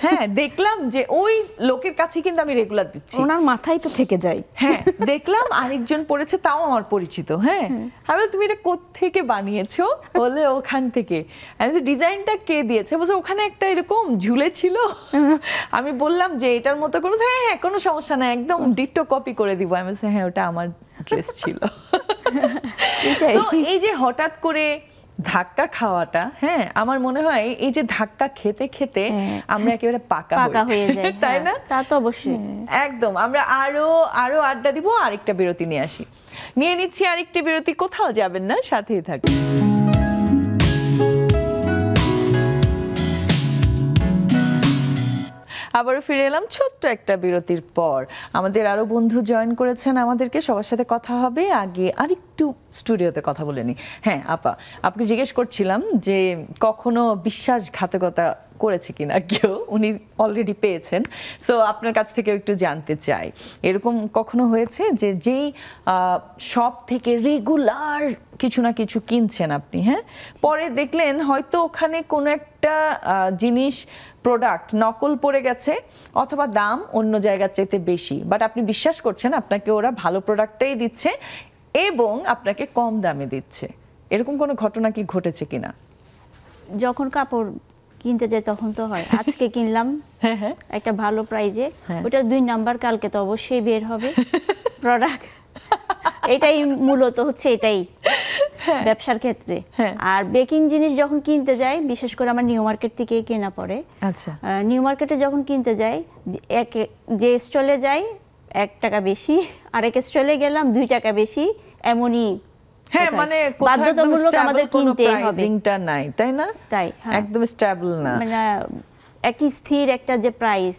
[SPEAKER 1] হ্যাঁ, দেখলাম যে ওই লোকের কাছে কিন্তু আমি রেগুলার দিচ্ছি,
[SPEAKER 3] ওনার মাথায় তো থেকে যায়,
[SPEAKER 1] হ্যাঁ, দেখলাম আরেকজন পড়েছে, তাও আমার পরিচিত, হ্যাঁ, আমি তুমি এটা কোত্থেকে বানিয়েছো? বলে ওখান থেকে। আমি যে ডিজাইনটা কে দিয়েছে? বলছে ওখানে একটা এরকম ঝুলে ছিল। আমি বললাম যে এটার মতো করে, হ্যাঁ হ্যাঁ কোনো সমস্যা নাই, একদম ডিট্টো কপি করে দিব। আমি বলছি হ্যাঁ ওটা আমার ড্রেস ছিল। তো এই যে হঠাৎ করে ধাক্কা খাওয়াটা, হ্যাঁ, আমার মনে হয় এই যে ধাক্কা খেতে খেতে আমরা একেবারে পাকা হয়ে যাই, তাই না?
[SPEAKER 2] তা তো অবশ্যই।
[SPEAKER 1] একদম। আমরা আরো আড্ডা দিব, আরেকটা বিরতি নিয়ে নিচ্ছি আরেকটা বিরতি। কোথাও যাবেন না, সাথেই থাকুন। আবারও ফিরে এলাম ছোট্ট একটা বিরতির পর। আমাদের আরো বন্ধু জয়েন করেছেন আমাদেরকে, সবার সাথে কথা হবে। আগে আরেকটু স্টুডিওতে কথা বলে নি। হ্যাঁ আপা, আপনি জিজ্ঞেস করছিলাম যে কখনো বিশ্বাসঘাতকতা করেছে কিনা কেউ, উনি অলরেডি পেয়েছেন, সো আপনার কাছ থেকে একটু জানতে চাই এরকম কখনো হয়েছে যে যেই শপ থেকে রেগুলার কিছু না কিছু কিনছেন আপনি, হ্যাঁ, পরে দেখলেন হয়তো ওখানে কোনো একটা জিনিস প্রোডাক্ট নকল পড়ে গেছে অথবা দাম অন্য জায়গার চাইতে বেশি, বাট আপনি বিশ্বাস করছেন আপনাকে ওরা ভালো প্রোডাক্টটাই দিচ্ছে এবং আপনাকে কম দামে দিচ্ছে, এরকম কোনো ঘটনা কি ঘটেছে কিনা?
[SPEAKER 2] যখন কাপড় কিনতে যাই তখন তো হয়, আজকে কিনলাম একটা ভালো প্রাইজে, ওটা 2 নাম্বার, কালকে তো অবশ্যই বের হবে প্রোডাক্ট। এটাই মূলত হচ্ছে এটাই ব্যবসার ক্ষেত্রে। আর বেকিং জিনিস যখন কিনতে যাই, বিশেষ করে আমার নিউ মার্কেট থেকে কেনা পড়ে। আচ্ছা, নিউ মার্কেটে যখন কিনতে যাই, যে স্টলে যাই 1 টাকা বেশি, আরেক স্টলে গেলাম 2 টাকা বেশি, এমনই।
[SPEAKER 1] হ্যাঁ, মানে
[SPEAKER 2] বাধ্যতামূলক আমাদের কিনতে হবে,
[SPEAKER 1] প্রাইসিংটা নাই, তাই না?
[SPEAKER 2] তাই
[SPEAKER 1] একদম স্টেবল না,
[SPEAKER 2] মানে একই স্থির একটা যে প্রাইস,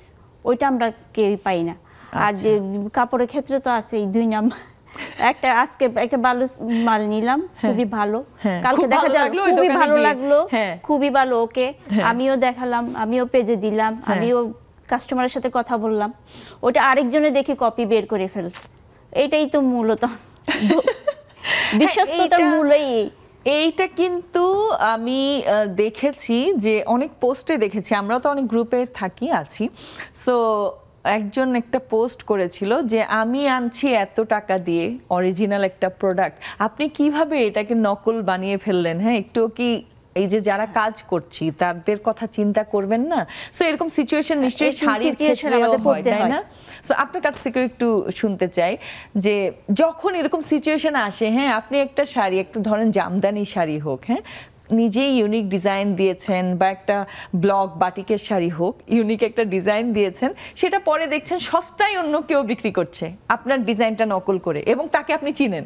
[SPEAKER 2] ওইটা আমরা কেউই পাই না। আর যে কাপড়ের ক্ষেত্রে তো আছেই 2 নাম্বার, আজকে একটা ভালো মাল নিলাম, খুবই ভালো।
[SPEAKER 1] হ্যাঁ,
[SPEAKER 2] কালকে
[SPEAKER 1] খুব
[SPEAKER 2] দেখা
[SPEAKER 1] ভালো
[SPEAKER 2] যায়
[SPEAKER 1] লাগলো ওই
[SPEAKER 2] খুবই
[SPEAKER 1] দোকানে
[SPEAKER 2] ভালো
[SPEAKER 1] গিয়ে।
[SPEAKER 2] লাগলো,
[SPEAKER 1] হ্যাঁ।
[SPEAKER 2] খুবই ভালো। ওকে, আমিও দেখালাম, আমিও পেজে দিলাম, আমিও কাস্টমারের সাথে কথা বললাম, ওটা আরেকজনে দেখে কপি বের করে ফেলছে। এটাই তো মূলত বিশ্বস্ততার মূলই।
[SPEAKER 1] এইটা কিন্তু আমি দেখেছি যে অনেক পোস্টে দেখেছি, আমরা তো অনেক গ্রুপে আছি, সো একজন একটা পোস্ট করেছিল যে আমি আনছি এত টাকা দিয়ে অরিজিনাল একটা প্রোডাক্ট, আপনি কিভাবে এটাকে নকল বানিয়ে ফেললেন? হ্যাঁ, একটু কি এই যে যারা কাজ করছি তাদের কথা চিন্তা করবেন না? সো এরকম সিচুয়েশন নিশ্চয়ই শাড়ির ক্ষেত্রে আমাদের পড়তে হয়, তাই না? সো আপনার কাছ থেকে একটু শুনতে চাই যে যখন এরকম সিচুয়েশন আসে, হ্যাঁ, আপনি একটা শাড়ি, একটা ধরেন জামদানি শাড়ি হোক, হ্যাঁ, নিজেই ইউনিক ডিজাইন দিয়েছেন, বা একটা ব্লক বাটিকের শাড়ি হোক, ইউনিক একটা ডিজাইন দিয়েছেন, সেটা পরে দেখছেন সস্তায় অন্য কেউ বিক্রি করছে আপনার ডিজাইনটা নকল করে, এবং তাকে আপনি চিনেন।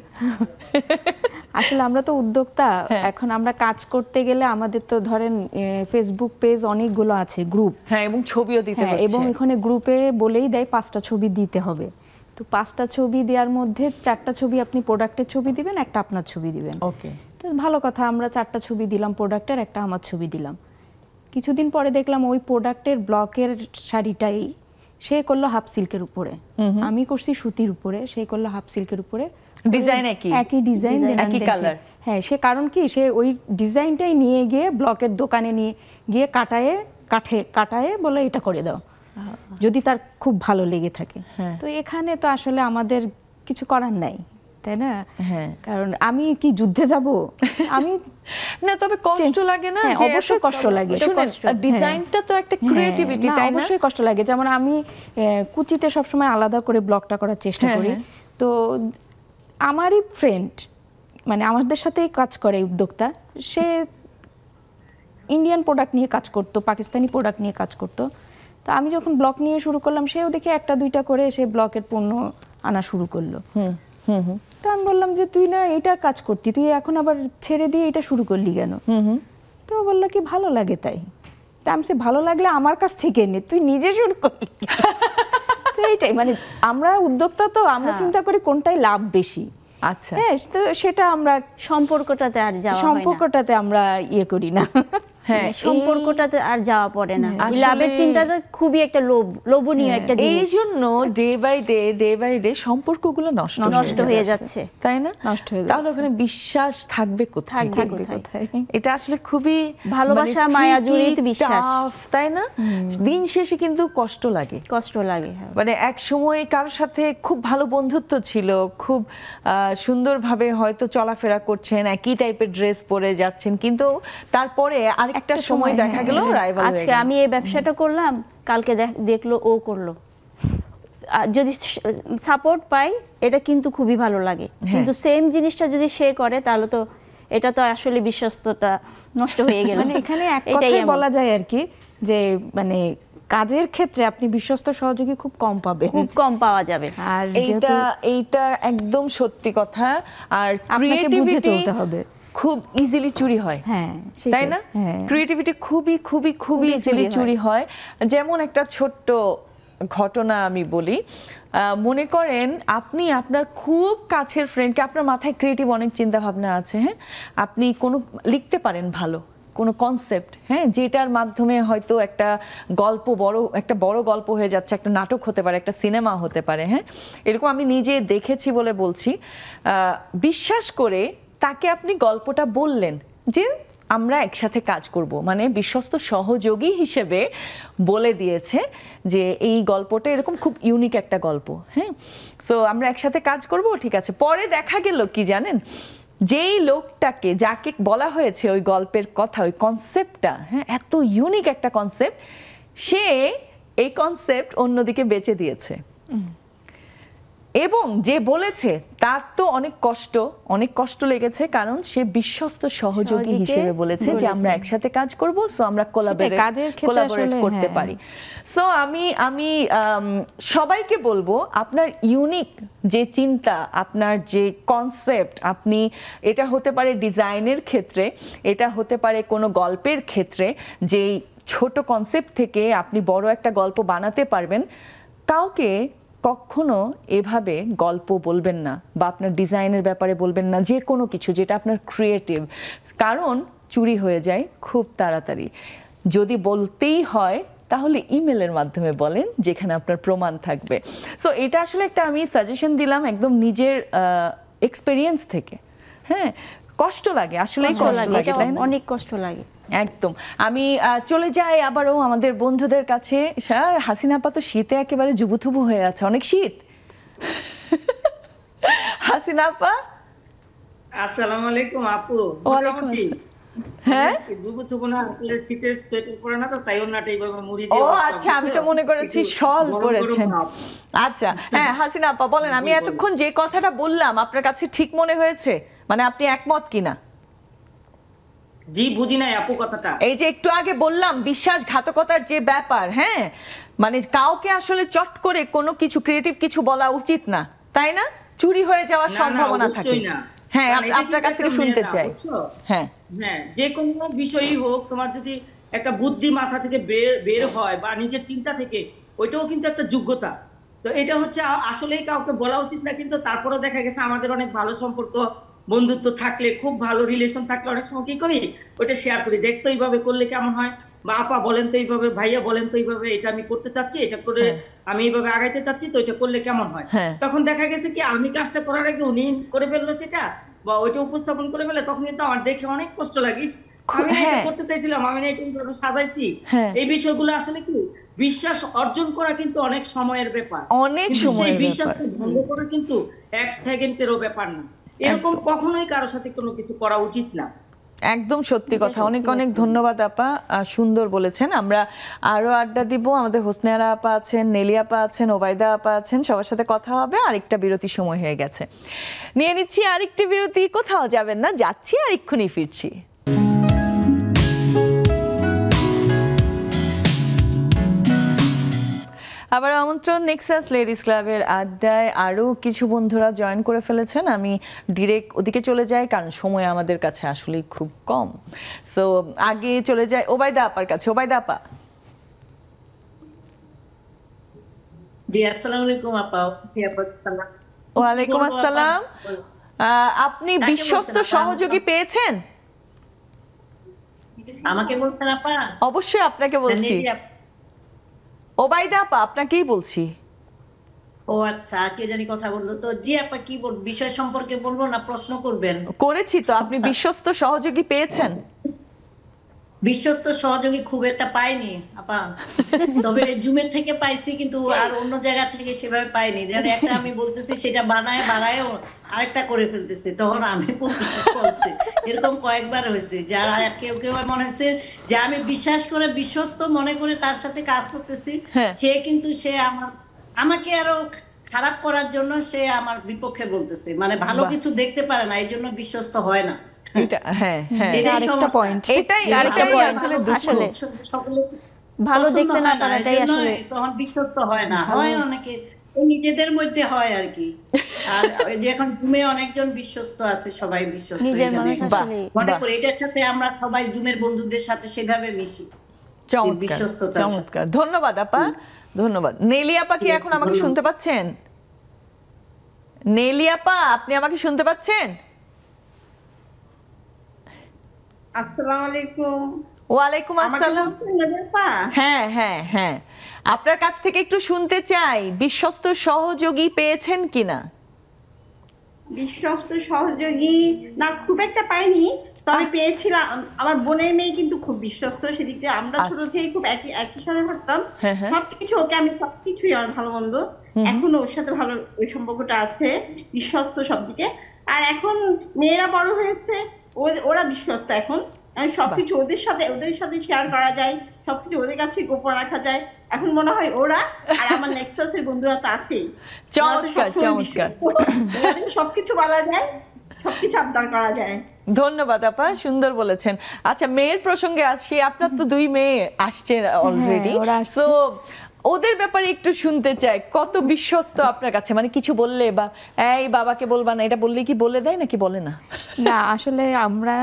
[SPEAKER 3] আসলে আমরা তো উদ্যোক্তা, এখন আমরা কাজ করতে গেলে আমাদের তো ধরেন ফেসবুক পেজ অনেকগুলো আছে, গ্রুপ,
[SPEAKER 1] হ্যাঁ, এবং ছবিও দিতে হচ্ছে,
[SPEAKER 3] এবং এখানে গ্রুপে বলেই দেয় 5টা ছবি দিতে হবে। তো 5টা ছবি দেওয়ার মধ্যে 4টা ছবি আপনি প্রোডাক্টের ছবি দিবেন, একটা আপনার ছবি দিবেন।
[SPEAKER 1] ওকে,
[SPEAKER 3] তো ভালো কথা, আমরা 4টা ছবি দিলাম প্রোডাক্টের, একটা আমার ছবি দিলাম। কিছুদিন পরে দেখলাম ওই প্রোডাক্টের ব্লকের শাড়িটাই সে করলো হাফ সিল্কের উপরে, আমি করছি সুতির উপরে, সে করলো হাফ সিল্কের উপরে,
[SPEAKER 1] ডিজাইন
[SPEAKER 3] একই ডিজাইন,
[SPEAKER 1] একই কালার।
[SPEAKER 3] হ্যাঁ, সে কারণ কি, সে ওই ডিজাইনটাই নিয়ে গিয়ে ব্লকের দোকানে নিয়ে গিয়ে কাটায়ে বলে এটা করে দাও, যদি তার খুব ভালো লেগে থাকে। তো এখানে তো আসলে আমাদের কিছু করার নাই, তাই না?
[SPEAKER 1] হ্যাঁ,
[SPEAKER 3] কারণ আমি কি যুদ্ধে যাব? আমি
[SPEAKER 1] না, তবে কষ্ট লাগে না?
[SPEAKER 3] যে অবশ্যই কষ্ট লাগে,
[SPEAKER 1] ডিজাইনটা তো একটা ক্রিয়েটিভিটি, তাই না?
[SPEAKER 3] অবশ্যই কষ্ট লাগে। যেমন আমি কুচিতে সবসময় আলাদা করে ব্লকটা করার চেষ্টা করি। তো আমারই ফ্রেন্ড, মানে আমাদের সাথেই কাজ করে উদ্যোক্তা, সে ইন্ডিয়ান প্রোডাক্ট নিয়ে কাজ করতো, পাকিস্তানি প্রোডাক্ট নিয়ে কাজ করতো। তো আমি যখন ব্লক নিয়ে শুরু করলাম, সেও দেখে 1টা 2টা করে সে ব্লকের পণ্য আনা শুরু করলো। তো আমি বললাম যে তুই না এইটার কাজ করতি, তুই এখন আবার ছেড়ে দিয়ে এটা শুরু করলি কেন? তো বললো কি ভালো লাগে তাই। তা আমি সে ভালো লাগলে আমার কাছ থেকে নে, তুই নিজে শুরু করলি। তো এইটাই, মানে আমরা উদ্যোক্তা, তো আমরা চিন্তা করি কোনটাই লাভ বেশি।
[SPEAKER 1] আচ্ছা,
[SPEAKER 3] হ্যাঁ, তো সেটা আমরা
[SPEAKER 2] সম্পর্কটাতে আর যাওয়া হয় না,
[SPEAKER 3] সম্পর্কটাতে আমরা ইয়ে করি না।
[SPEAKER 1] হ্যাঁ,
[SPEAKER 2] সম্পর্কটাতে আর যাওয়া পড়ে না। লাভের চিন্তাটা খুবই একটা লোভনীয় একটা জিনিস।
[SPEAKER 1] এই জন্য ডে বাই ডে সম্পর্কগুলো নষ্ট
[SPEAKER 2] হয়ে যাচ্ছে,
[SPEAKER 1] তাই না?
[SPEAKER 3] নষ্ট হয়ে
[SPEAKER 1] তাহলে ওখানে বিশ্বাস থাকবে কোথায়? এটা আসলে খুবই
[SPEAKER 2] ভালোবাসা, মায়া জড়িত বিশ্বাস,
[SPEAKER 1] তাই না? দিন শেষে কিন্তু কষ্ট লাগে। মানে এক সময় কারোর সাথে খুব ভালো বন্ধুত্ব ছিল, খুব সুন্দরভাবে হয়তো চলাফেরা করছেন, একই টাইপের ড্রেস পরে যাচ্ছেন, কিন্তু তারপরে আরেকটা সময় দেখা গেল রাইভাল।
[SPEAKER 2] আজকে আমি এই ব্যবসাটা করলাম, কালকে দেখলো ও করলো, যদি সাপোর্ট পাই এটা কিন্তু খুবই ভালো লাগে। কিন্তু সেম জিনিসটা যদি সে করে, তাহলে তো এটা তো আসলে বিশ্বস্ততা নষ্ট হয়ে গেল।
[SPEAKER 3] মানে এখানে এক কথায় বলা যায় আর কি, যে মানে কাজের ক্ষেত্রে আপনি বিশ্বস্ত সহযোগী খুব কম পাবেন,
[SPEAKER 2] খুব কম পাওয়া যাবে।
[SPEAKER 3] আর
[SPEAKER 1] এইটা একদম সত্যি কথা। আর
[SPEAKER 3] আপনাকে বুঝে চলতে হবে,
[SPEAKER 1] খুব ইজিলি চুরি হয়,
[SPEAKER 3] হ্যাঁ,
[SPEAKER 1] তাই না? ক্রিয়েটিভিটি খুবই খুবই খুবই ইজিলি চুরি হয়। যেমন একটা ছোট্ট ঘটনা আমি বলি, মনে করেন আপনি আপনার খুব কাছের ফ্রেন্ডকে, আপনার মাথায় ক্রিয়েটিভ অনেক চিন্তা ভাবনা আছে, হ্যাঁ, আপনি কোনো লিখতে পারেন ভালো কোনো কনসেপ্ট, হ্যাঁ, যেটার মাধ্যমে হয়তো একটা বড় গল্প হয়ে যাচ্ছে, একটা নাটক হতে পারে, একটা সিনেমা হতে পারে, হ্যাঁ, এরকম আমি নিজে দেখেছি বলে বলছি। বিশ্বাস করে তাকে আপনি গল্পটা বললেন যে আমরা একসাথে কাজ করব, মানে বিশ্বস্ত সহযোগী হিসেবে বলে দিয়েছে যে এই গল্পটা এরকম খুব ইউনিক একটা গল্প, হ্যাঁ, সো আমরা একসাথে কাজ করব, ঠিক আছে। পরে দেখা গেল কি জানেন, যেই লোকটাকে, যাকে বলা হয়েছে ওই গল্পের কথা, ওই কনসেপ্টটা, হ্যাঁ, এত ইউনিক একটা কনসেপ্ট, সে এই কনসেপ্ট অন্যদিকে বেচে দিয়েছে। এবং যে বলেছে তার তো অনেক কষ্ট লেগেছে, কারণ সে বিশ্বস্ত সহযোগী হিসেবে বলেছে যে আমরা একসাথে কাজ করব, সো আমরা কোলাবোরেট করতে পারি। সো আমি সবাইকে বলবো, আপনার ইউনিক যে চিন্তা, আপনার যে কনসেপ্ট, আপনি এটা হতে পারে ডিজাইনের ক্ষেত্রে, এটা হতে পারে কোনো গল্পের ক্ষেত্রে, যেই ছোট কনসেপ্ট থেকে আপনি বড় একটা গল্প বানাতে পারবেন, কাউকে কখনো এভাবে গল্প বলবেন না বা আপনার ডিজাইনের ব্যাপারে বলবেন না, যে কোনো কিছু যেটা আপনার ক্রিয়েটিভ, কারণ চুরি হয়ে যায় খুব তাড়াতাড়ি। যদি বলতেই হয় তাহলে ইমেলের মাধ্যমে বলেন, যেখানে আপনার প্রমাণ থাকবে। সো এটা আসলে একটা আমি সাজেশন দিলাম একদম নিজের এক্সপেরিয়েন্স থেকে। হ্যাঁ, কষ্ট লাগে আসলে, কষ্ট লাগে, তাই না?
[SPEAKER 2] অনেক কষ্ট লাগে
[SPEAKER 1] একদম। আমি চলে যাই আবারও আমাদের বন্ধুদের কাছে। হাসিনা আপা তো শীতে একেবারে জুবুথুবু হয়ে আছে, অনেক শীত। হাসিনা আপা,
[SPEAKER 9] আসসালামু আলাইকুম আপু।
[SPEAKER 1] ওয়ালাইকুম আসসালাম। হ্যাঁ,
[SPEAKER 9] জুবুথুবু না, আসলে শীতের সোয়েটার পরে না তো, তাই ওনাটা এইভাবে মুড়ি
[SPEAKER 1] ও
[SPEAKER 9] দিয়ে।
[SPEAKER 1] আচ্ছা, আমি তো মনে করেছি শল পরেছেন। আচ্ছা, হ্যাঁ হাসিনা আপা বলেন, আমি এতক্ষণ যে কথাটা বললাম আপনার কাছে ঠিক মনে হয়েছে, মানে আপনি একমত কিনা?
[SPEAKER 9] জি, বুঝি নাই আপু কথাটা।
[SPEAKER 1] এই যে একটু আগে বললাম বিশ্বাসঘাতকতার যে ব্যাপার, হ্যাঁ, মানে কাউকে আসলে চট করে কোনো কিছু ক্রিয়েটিভ কিছু বলা উচিত না, তাই না? চুরি হয়ে যাওয়ার সম্ভাবনা থাকে। হ্যাঁ, আপনার কাছ থেকে শুনতে চাই। হ্যাঁ
[SPEAKER 9] হ্যাঁ, যে কোনো বিষয়ই হোক, তোমার যদি একটা বুদ্ধি মাথা থেকে বের হয় বা নিজের চিন্তা থেকে, ওইটাও কিন্তু একটা যোগ্যতা। তো এটা হচ্ছে আসলেই কাউকে বলা উচিত না, কিন্তু তারপরে দেখা গেছে আমাদের অনেক ভালো সম্পর্ক, বন্ধুত্ব থাকলে, খুব ভালো রিলেশন থাকলে অনেক সময় কি করি, ওটা শেয়ার করি, দেখতো এইভাবে করলে কেমন হয়, বা আপা বলেন তো এইভাবে, ভাইয়া বলেন তো এইভাবে, এটা আমি করতে চাচ্ছি, এটা করে আমি এইভাবে আগাইতে চাচ্ছি, তো এটা করলে কেমন হয়। তখন দেখা গেছে কি আমি কাজটা করার আগে উনি করে ফেললো সেটা, বা ওইটা উপস্থাপন করে ফেলে, তখন কিন্তু আমার দেখে অনেক কষ্ট লাগিস, আমি এটা করতে চাইছিলাম, আমি না এটা সাজাইছি। এই বিষয়গুলো আসলে কি বিশ্বাস অর্জন করা কিন্তু অনেক সময়ের ব্যাপার,
[SPEAKER 1] অনেক সময়ের ব্যাপার।
[SPEAKER 9] বিশ্বাসকে ভঙ্গ করা কিন্তু 1 সেকেন্ডেরও ব্যাপার না। এরকম কখনোই কারোর সাথে কোনো কিছু করা উচিত না।
[SPEAKER 1] একদম সত্যি কথা। অনেক অনেক ধন্যবাদ আপা, সুন্দর বলেছেন। আমরা আরো আড্ডা দিব, আমাদের হোসনেরা আপা আছেন, নেলি আপা আছেন, ওবায়দা আপা আছেন, সবার সাথে কথা হবে। আরেকটা বিরতি সময় হয়ে গেছে, নিয়ে নিচ্ছি আরেকটি বিরতি। কোথাও যাবেন না, যাচ্ছি আর এক্ষুনি ফিরছি। আবার আমন্ত্রণ নেক্সাস লেডিস ক্লাবের আড্ডায়। আরও কিছু বন্ধুরা জয়েন করে ফেলেছেন, আমি ডিরেক্ট ওদিকে চলে যাই কারণ সময় আমাদের কাছে আসলে খুব কম। সো আগে চলে যাই ওবায়দা আপার কাছে। ওবায়দা আপা।
[SPEAKER 10] জি, আসসালামু আলাইকুম আপা।
[SPEAKER 1] ওয়ালাইকুম আসসালাম। আপনি বিশ্বস্ত সহযোগী পেয়েছেন?
[SPEAKER 10] আমাকে বলছেন আপা?
[SPEAKER 1] অবশ্যই আপনাকে বলছি। ওবায়দা আপা, আপনাকেই বলছি।
[SPEAKER 10] ও আচ্ছা, কে জানি কথা বললো তো। জি আপা, কি বিষয় সম্পর্কে বলবো না প্রশ্ন করবেন?
[SPEAKER 1] করেছি তো। আপনি বিশ্বস্ত সহযোগী পেয়েছেন?
[SPEAKER 10] বিশ্বস্ত সহযোগী খুব একটা পাইনি আপা, তবে জুমের থেকে পাইছি, কিন্তু আর অন্য জায়গা থেকে সেভাবে পাইনি। যেন একটা আমি বলতেছি সেটা বানায় আরেকটা করে ফেলতেছে, তখন আমি বলছি। এরকম কয়েকবার হয়েছে, যারা কেউ কেউ মনে হচ্ছে যে আমি বিশ্বাস করে বিশ্বস্ত মনে করে তার সাথে কাজ করতেছি, সে কিন্তু আমাকে আরো খারাপ করার জন্য সে আমার বিপক্ষে বলতেছে, মানে ভালো কিছু দেখতে পারে না, এই জন্য বিশ্বস্ত হয় না।
[SPEAKER 2] ভালো দেখতে না পারাটাই আসলে
[SPEAKER 10] তখন বিশ্বস্ত হয় না, হয় অনেকে নিজেদের মধ্যে হয় আর কি। আর যে এখন জুমে অনেকজন বিশ্বস্ত আছে, সবাই বিশ্বস্ত মনে করি, এটার সাথে আমরা সবাই জুমের বন্ধুদের সাথে সেভাবে মিশি।
[SPEAKER 1] চমৎকার, ধন্যবাদ আপা, ধন্যবাদ। নেলি আপা কি এখন আমাকে শুনতে পাচ্ছেন? নেলি আপা, আপনি আমাকে শুনতে পাচ্ছেন?
[SPEAKER 11] আসসালামু আলাইকুম।
[SPEAKER 1] ওয়ালাইকুম আসসালাম। হ্যাঁ হ্যাঁ হ্যাঁ, আপনার কাছ থেকে একটু শুনতে চাই, বিশ্বস্ত সহযোগী পেয়েছেন কিনা?
[SPEAKER 11] বিশ্বস্ত সহযোগী না, খুব একটা পাইনি, তবে পেয়েছিলাম। আমার বোনের মেয়ে কিন্তু খুব বিশ্বস্ত, সেদিক দিয়ে আমরা ছোট থেকে খুব একই সাথে থাকতাম, সবকিছু ওকে, আমি সবকিছুই আমার ভালো মন্দ, এখনো ওর সাথে ভালো ওই সম্পর্কটা আছে, বিশ্বস্ত সব দিকে। আর এখন মেয়েরা বড় হয়েছে, ওরা বিশ্বস্ত এখন, সবকিছু ওদের সাথে শেয়ার করা যায়, সবকিছু ওদের কাছে গোপন রাখা যায়। এখন মনে হয় ওরা আর আমার নেক্সাসের বন্ধুরা তো আছেই,
[SPEAKER 1] চমৎকার চমৎকার,
[SPEAKER 11] সবকিছু বলা যায়, সবকিছু আবদার করা যায়।
[SPEAKER 1] ধন্যবাদ আপা, সুন্দর বলেছেন। আচ্ছা, মেয়ের প্রসঙ্গে আসি। আপনার তো 2 মেয়ে আসছে অলরেডি, সো ওদের ব্যাপারে একটু শুনতে চাই, কত বিশ্বস্ত আপনার কাছে? মানে কিছু বললে বা এই বাবাকে বলবা না, এটা বললে কি বলে দেয় নাকি বলে না?
[SPEAKER 3] না, আসলে আমরা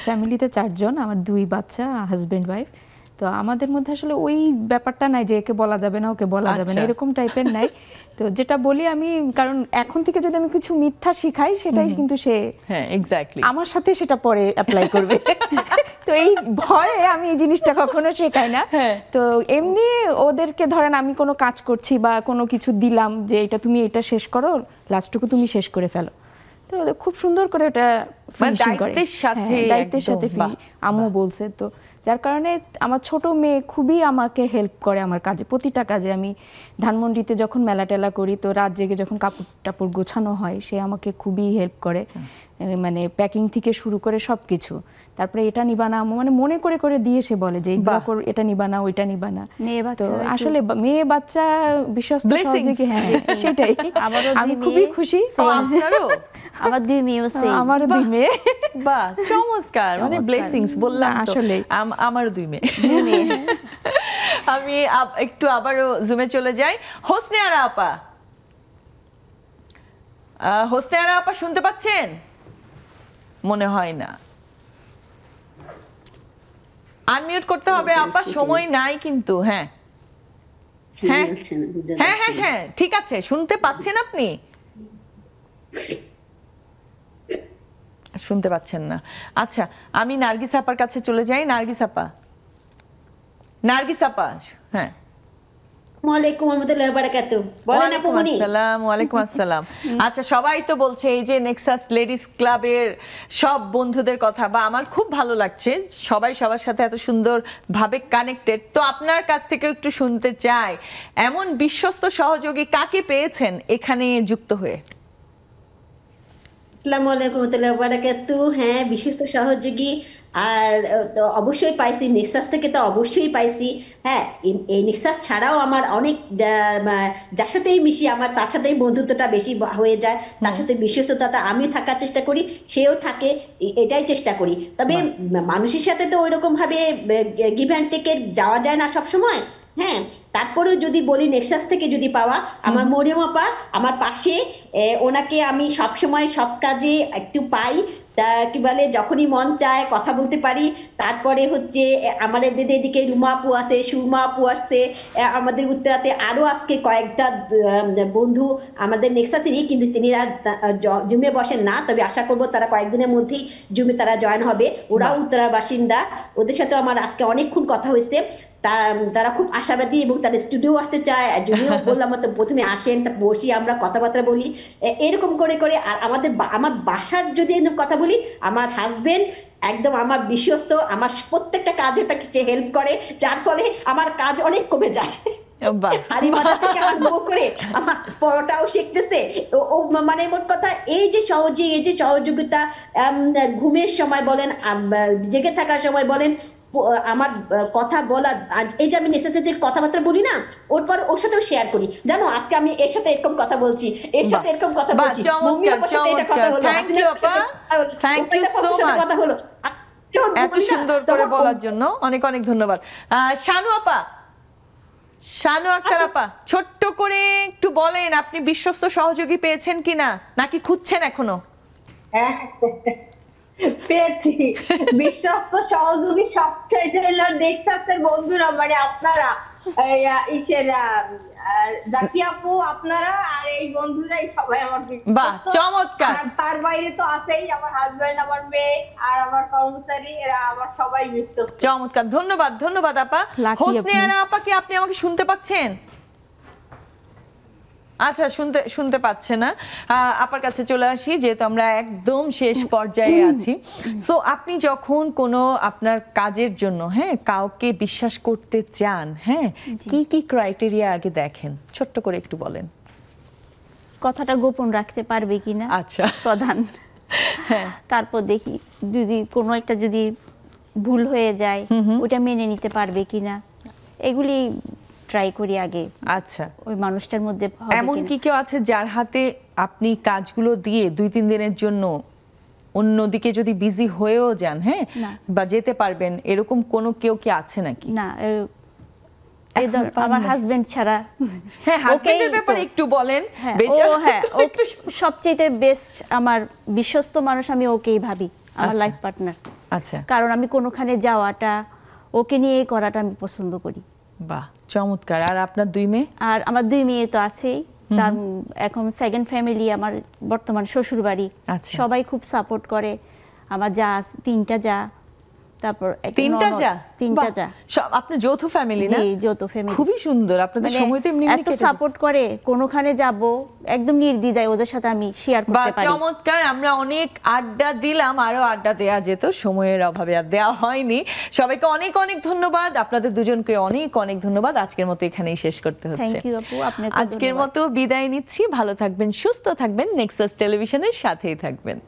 [SPEAKER 3] ফ্যামিলিতে 4 জন, আমার 2 বাচ্চা, হাজবেন্ড ওয়াইফ। তো আমাদের মধ্যে আসলে ওই ব্যাপারটা নাই যে একে বলা যাবে না ওকে বলা যাবে না, এরকম টাইপের নাই। তো যেটা বলি আমি, কারণ এখন থেকে যদি আমি কিছু মিথ্যা শিখাই সেটাই কিন্তু সে আমার সাথে সেটা পরে অ্যাপ্লাই করবে। তো এই ভয়ে আমি এই জিনিসটা কখনো শেখাই না। তো এমনি ওদেরকে ধরেন আমি কোনো কাজ করছি বা কোনো কিছু দিলাম যে এটা তুমি এটা শেষ করো, লাস্টটুকু তুমি শেষ করে ফেলো, তো খুব সুন্দর করে এটা ফিনিশিং করে, দায়িত্বের সাথে আম্মু বলছে। তো যার কারণে আমার ছোট মেয়ে খুবই আমাকে হেল্প করে আমার কাজে, প্রতিটা কাজে। আমি ধানমন্ডিতে যখন মেলা টেলা করি তো রাত জেগে যখন কাপড় টাপড় গোছানো হয় সে আমাকে খুবই হেল্প করে, মানে প্যাকিং থেকে শুরু করে সব কিছু। তারপরে এটা নিবা না মানে মনে করে করে দিয়ে সে বলে যে এটা নিবা না ওইটা নিবা না। তো আসলে মেয়ে বাচ্চা বিশ্বস্ত সহযোগী, হ্যাঁ সেটাই। আমি খুবই খুশি।
[SPEAKER 2] আমার 2 মেয়ে আছে।
[SPEAKER 3] আমারও 2 মেয়ে।
[SPEAKER 1] বাহ, চমৎকার, মানে ব্লেসিংস বললাম তো। আসলে আমারও 2 মেয়ে। আমি একটু আবারও জুমে চলে যাই। হোসনে আরা আপা, হোসনে আরা আপা শুনতে পাচ্ছেন? মনে হয় না, আনমিউট করতে হবে আপা, সময় নাই কিন্তু। হ্যাঁ হ্যাঁ হ্যাঁ হ্যাঁ হ্যাঁ ঠিক আছে, শুনতে পাচ্ছেন আপনি? শুনতে পাচ্ছেন না, আচ্ছা আমি নার্গিস আপার কাছে চলে যাই। নার্গিস আপা, নার্গিস আপা, হ্যাঁ। আচ্ছা, সবাই তো বলছে এই যে নেক্সাস লেডিস ক্লাবের সব বন্ধুদের কথা, বা আমার খুব ভালো লাগছে সবাই সবার সাথে এত সুন্দর ভাবে কানেক্টেড। তো আপনার কাছ থেকে একটু শুনতে চাই, এমন বিশ্বস্ত সহযোগী কাকে পেয়েছেন এখানে যুক্ত হয়ে?
[SPEAKER 12] আসসালামু আলাইকুম ওয়া রাহমাতুল্লাহি ওয়া বারাকাতুহু। হ্যাঁ, বিশ্বস্ত সহযোগী আর অবশ্যই পাইছি, নেক্সাস থেকে তো অবশ্যই পাইছি। হ্যাঁ, এই নেক্সাস ছাড়াও আমার অনেক যার সাথেই মিশি আমার তার সাথেই বন্ধুত্বটা বেশি হয়ে যায়, তার সাথে বিশ্বস্ততা আমি থাকার চেষ্টা করি, সেও থাকে, এটাই চেষ্টা করি। তবে মানুষের সাথে তো ওইরকম ভাবে গিভ অ্যান্ড টেকে যাওয়া যায় না সবসময়। হ্যাঁ, তারপরেও যদি বলি নেক্সাস থেকে যদি পাওয়া, আমার মরিয়ম আপা আমার পাশে, ওনাকে আমি সবসময় সব কাজে একটু পাই, তা কি বলে যখনই মন চায় কথা বলতে পারি। তারপরে হচ্ছে আমাদের এদিকে রুমা আপু আছে, সুরমা আপু আসছে, আমাদের উত্তরাতে আরও আজকে কয়েকটা বন্ধু আমাদের নেক্সাসেরই, কিন্তু তিনিরা জুমে বসেন না, তবে আশা করবো তারা কয়েকদিনের মধ্যেই জুমে তারা জয়েন হবে। ওরাও উত্তরার বাসিন্দা, ওদের সাথেও আমার আজকে অনেকক্ষণ কথা হয়েছে। তারা খুব আশাবাদী এবং তাদের স্টুডিও আসতে চায়। যদিও বললাম তো প্রথমে আসেন, তা বসি আমরা কথাবার্তা বলি, এরকম করে করে। আর আমার বাসার যদি কথা বলি, আমার হাজবেন্ড একদম আমার বিশ্বস্ত, আমার প্রত্যেকটা কাজে তাকে সে হেল্প করে, যার ফলে আমার কাজ অনেক কমে যায়। হাড়ি মাজা থেকে আরম্ভ করে আমার পরোটাও শিখতেছে। ও মানে মোট কথা এই যে সহযোগিতা, ঘুমের সময় বলেন, জেগে থাকার সময় বলেন, আমার কথা বলার, এই যে আমি নেসেসিটির কথাবার্তা বলি না, ওর সাথেও শেয়ার করি। জানো আজকে আমি এর সাথে এরকম কথা বলছি, এর সাথে এরকম কথা বলছি, মম্মি আপার সাথে এটা কথা হলো,
[SPEAKER 1] থ্যাংক ইউ সো মাচ কথা হলো, এত সুন্দর করে বলার জন্য অনেক অনেক ধন্যবাদ। শানু আপা, শানু আক্তার আপা, ছোট্ট করে একটু বলেন আপনি বিশ্বস্ত সহযোগী পেয়েছেন কিনা, নাকি খুঁজছেন এখনো?
[SPEAKER 11] পেয়েছি বিশ্বস্ত সহযোগী সবচেয়ে নেক্সাসের বন্ধুরা, মানে আপনারা, জাকি আপু, আপনারা আর এই বন্ধুরাই সবাই আমার বিশ্বস্ত।
[SPEAKER 1] বাহ, চমৎকার।
[SPEAKER 11] তার বাইরে তো আছেই আমার হাজবেন্ড, আমার মেয়ে আর আমার কর্মচারী, এরা আমার সবাই বিশ্বস্ত।
[SPEAKER 1] চমৎকার, ধন্যবাদ ধন্যবাদ আপা। হোসনে আরা আপা, কি আপনি আমাকে শুনতে পাচ্ছেন? আচ্ছা, শুনতে পাচ্ছে না। আপার কাছে চলে আসি, যেহেতু আমরা একদম শেষ পর্যায়ে আছি। সো আপনি যখন কোনো আপনার কাজের জন্য কাউকে বিশ্বাস করতে চান, কি কি ক্রাইটেরিয়া আগে দেখেন, ছোট্ট করে একটু বলেন।
[SPEAKER 2] কথাটা গোপন রাখতে পারবে কিনা,
[SPEAKER 1] আচ্ছা
[SPEAKER 2] প্রধান। তারপর দেখি যদি কোনো একটা যদি ভুল হয়ে যায় ওটা মেনে নিতে পারবে কিনা, এগুলি ট্রাই করি আগে।
[SPEAKER 1] আচ্ছা,
[SPEAKER 2] ওই মানুষটার মধ্যে
[SPEAKER 1] এমন কি কেউ আছে যার হাতে আপনি কাজগুলো দিয়ে 2-3 দিনের জন্য অন্যদিকে যদি বিজি হয়েও যান, বা যেতে পারবেন, এরকম কোনো কেউ কি আছে নাকি?
[SPEAKER 2] না, আমার হাজবেন্ড ছাড়া।
[SPEAKER 1] হাজবেন্ডের ব্যাপারে একটু বলেন।
[SPEAKER 2] সবচেয়ে বেস্ট আমার বিশ্বস্ত মানুষ, আমি ওকেই ভাবি আমার লাইফ পার্টনার।
[SPEAKER 1] আচ্ছা,
[SPEAKER 2] কারণ আমি কোনোখানে যাওয়াটা, ওকে নিয়ে করাটা আমি পছন্দ করি।
[SPEAKER 1] বাহ, চমৎকার। আর আপনার 2 মেয়ে?
[SPEAKER 2] আর আমার 2 মেয়ে তো আছেই, তার এখন সেকেন্ড ফ্যামিলি, আমার বর্তমান শ্বশুর বাড়ি। সবাই খুব সাপোর্ট করে। আমার যা 3টা যা, তারপর
[SPEAKER 1] 3টা যা?
[SPEAKER 2] 3টা যা।
[SPEAKER 1] আপনার যৌথ ফ্যামিলি না?
[SPEAKER 2] জি, যৌথ ফ্যামিলি।
[SPEAKER 1] খুবই সুন্দর, আপনাদের সময় তো এমনি এমনি
[SPEAKER 2] কেটে যায়। এত সাপোর্ট করে, কোনোখানে যাব একদম নির্দ্বিধায় ওদের সাথে আমি শেয়ার করতে পারি।
[SPEAKER 1] চমৎকার। আমরা অনেক আড্ডা দিলাম, আরো আড্ডা দেয়া যেত, সময়ের অভাবে আর দেওয়া হয়নি। সবাইকে অনেক অনেক ধন্যবাদ, আপনাদের দুজনকে অনেক অনেক ধন্যবাদ। আজকের মতো এখানেই শেষ করতে হচ্ছে।
[SPEAKER 2] থ্যাংক ইউ আপু, আপনাকে
[SPEAKER 1] আজকের মতো বিদায় নিচ্ছি। ভালো থাকবেন, সুস্থ থাকবেন, নেক্সাস টেলিভিশনের সাথেই থাকবেন।